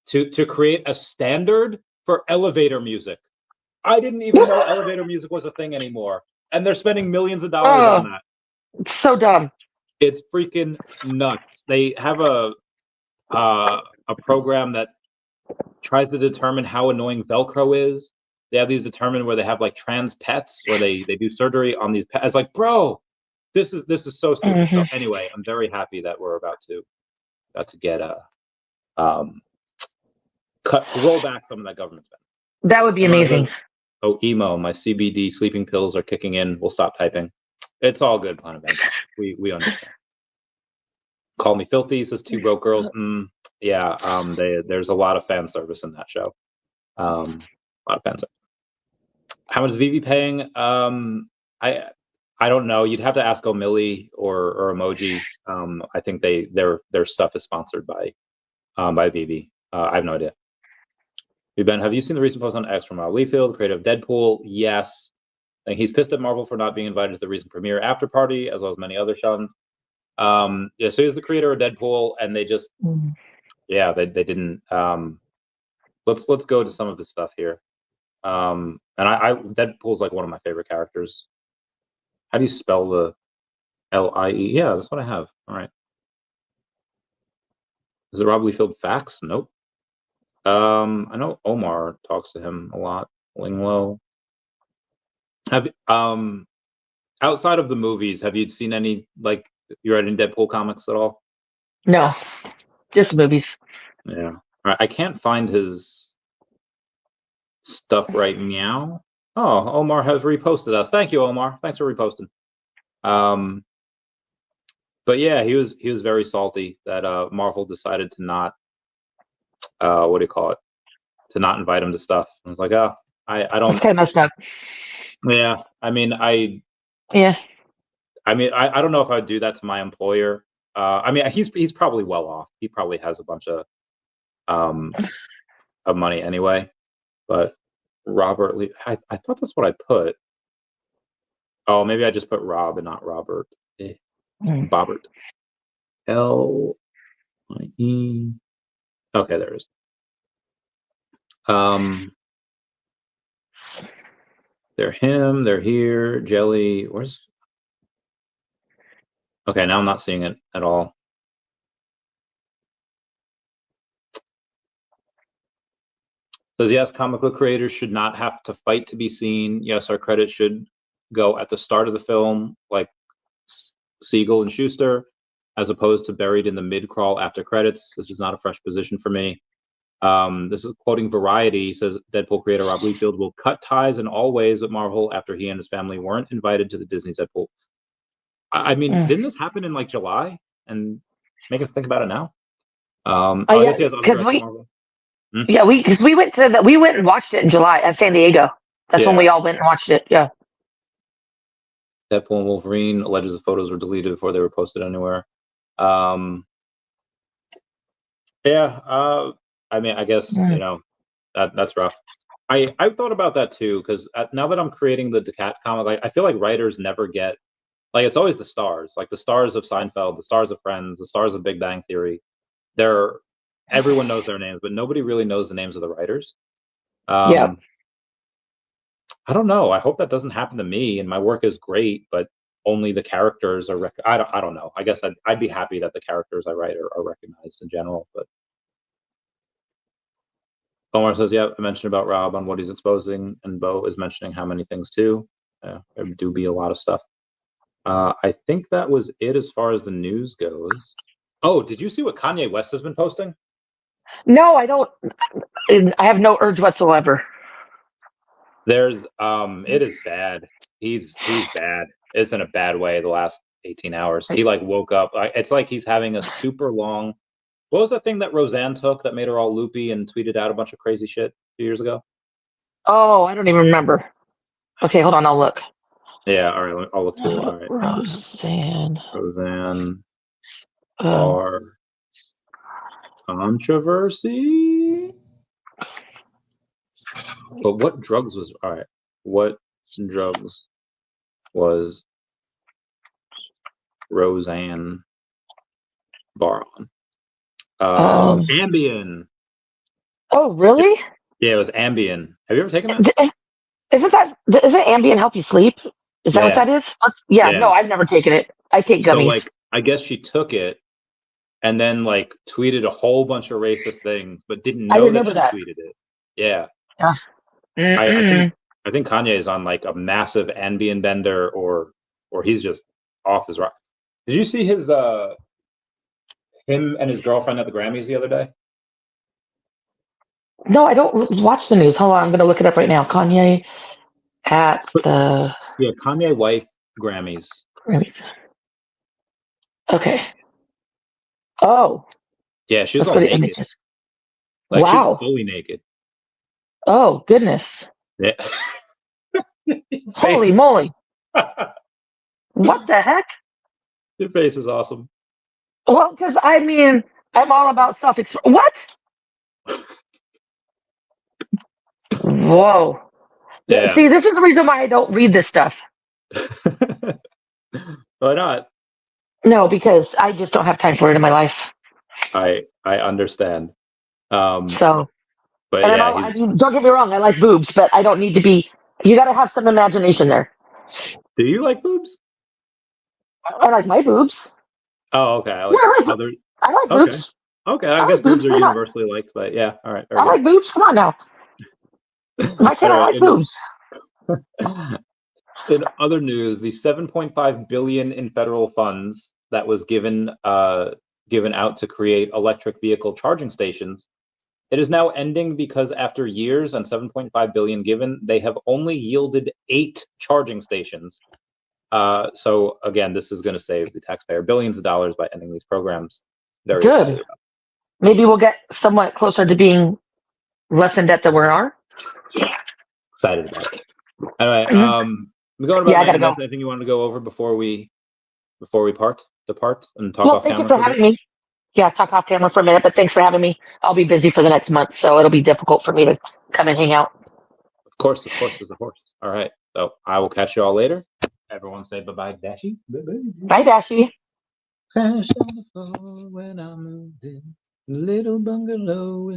to create a standard for elevator music. I didn't even know elevator music was a thing anymore, and they're spending millions of dollars on that. So dumb. It's freaking nuts. They have a program that tries to determine how annoying Velcro is. They have these determined where they have like trans pets where they do surgery on these pets. It's like, bro, this is so stupid. So anyway, I'm very happy that we're about to get roll back some of that government spending. That would be amazing. Oh, emo, my CBD sleeping pills are kicking in. We'll stop typing. It's all good, Planet Bank. We understand. Call me filthy, says 2 broke girls. Yeah, there's a lot of fan service in that show. A lot of fan service. How much is VeVe paying? I don't know. You'd have to ask O'Milly or Emoji. I think their stuff is sponsored by VeVe. I have no idea. Ben, have you seen the recent post on X from Rob Liefeld, creator of Deadpool? Yes. I think he's pissed at Marvel for not being invited to the recent premiere after party, as well as many other shuns. Yeah, so he's the creator of Deadpool, and they just, they didn't. Let's go to some of his stuff here. And I Deadpool's like one of my favorite characters. How do you spell the L-I-E? Yeah, that's what I have. All right. Is it Rob Liefeld facts? Nope. I know Omar talks to him a lot. Linglow. Have outside of the movies, have you seen any, like, you read any Deadpool comics at all? No, just movies. Yeah. All right. I can't find his stuff right now. Oh, Omar has reposted us. Thank you, Omar. Thanks for reposting. But yeah, he was very salty that Marvel decided to not what do you call it? To not invite him to stuff. I was like, oh, I don't. It's kind of messed up. Yeah, I mean, I don't know if I would do that to my employer. I mean, he's probably well off. He probably has a bunch of money anyway. But Robert Lee, I thought that's what I put. Oh, maybe I just put Rob and not Robert. Bobbert. L-I-E. Okay, there it is. They're him. They're here. Jelly. Where's? Okay, now I'm not seeing it at all. Says yes, comic book creators should not have to fight to be seen. Yes, our credit should go at the start of the film, like Siegel and Schuster, as opposed to buried in the mid-crawl after credits. This is not a fresh position for me. This is quoting Variety. Says Deadpool creator Rob Liefeld will cut ties in all ways with Marvel after he and his family weren't invited to the Disney Deadpool. I mean, didn't this happen in like July? And make us think about it now. I guess he has other Marvel. Yeah, because we went and watched it in July at San Diego. That's when we all went and watched it. Yeah. Deadpool and Wolverine alleges the photos were deleted before they were posted anywhere. I mean, I guess you know that's rough. I've thought about that too because now that I'm creating the DACAT comic, I feel like writers never get, like, it's always the stars, like the stars of Seinfeld, the stars of Friends, the stars of Big Bang Theory. Everyone knows their names, but nobody really knows the names of the writers. I don't know. I hope that doesn't happen to me. And my work is great, but only the characters are. I don't know. I guess I'd be happy that the characters I write are recognized in general. But Omar says, "Yeah, I mentioned about Rob on what he's exposing, and Bo is mentioning how many things too. There do be a lot of stuff. I think that was it as far as the news goes. Oh, did you see what Kanye West has been posting? No, I don't. I have no urge whatsoever. There's it is bad. He's bad. It's in a bad way the last 18 hours. He like woke up. It's like he's having a super long. What was that thing that Roseanne took that made her all loopy and tweeted out a bunch of crazy shit a few years ago? Oh, I don't even remember. Okay, hold on. I'll look. Yeah, all right. I'll look too. All right. Roseanne. Bar controversy. But what drugs was all right? What drugs was Roseanne Barr on? Ambien. Oh, really? Yeah, it was Ambien. Have you ever taken that? Isn't Ambien help you sleep? Is that what that is? Yeah, no, I've never taken it. I take gummies. So, like, I guess she took it and then, like, tweeted a whole bunch of racist things, but didn't know that she tweeted it. Yeah. I think Kanye is on, like, a massive Ambien bender or he's just off his rock. Did you see his, him and his girlfriend at the Grammys the other day? No, I don't watch the news. Hold on, I'm going to look it up right now. Kanye at the... Yeah, Kanye wife Grammys. Okay. Oh. Yeah, she was all naked. Images. Like, wow. She's fully naked. Oh, goodness. Yeah. Holy moly. What the heck? Your face is awesome. Well, because, I mean, I'm all about What? Whoa. Yeah. See, this is the reason why I don't read this stuff. Why not? No, because I just don't have time for it in my life. I understand. But yeah, I mean, don't get me wrong, I like boobs, but I don't need to be. You got to have some imagination there. Do you like boobs? I like my boobs. Oh, okay. I like boobs. Okay, I guess boobs are universally liked, but yeah, all right. I like boobs. Come on now. Why can't I like boobs? In other news, the $7.5 billion in federal funds that was given out to create electric vehicle charging stations, it is now ending because after years and $7.5 billion given, they have only yielded 8 charging stations. So again, this is going to save the taxpayer billions of dollars by ending these programs. Very good. Maybe we'll get somewhat closer to being less in debt than we are. Yeah, excited about it. Anyway, we're going about I gotta anything you wanted to go over before we depart and talk off camera? Thank you for having me. Yeah, talk off camera for a minute, but thanks for having me. I'll be busy for the next month, so it'll be difficult for me to come and hang out. Of course is a horse. All right, so I will catch you all later. Everyone say bye-bye, Dashie. Bye, Dashie. Crash on the floor when I moved in. Little bungalow is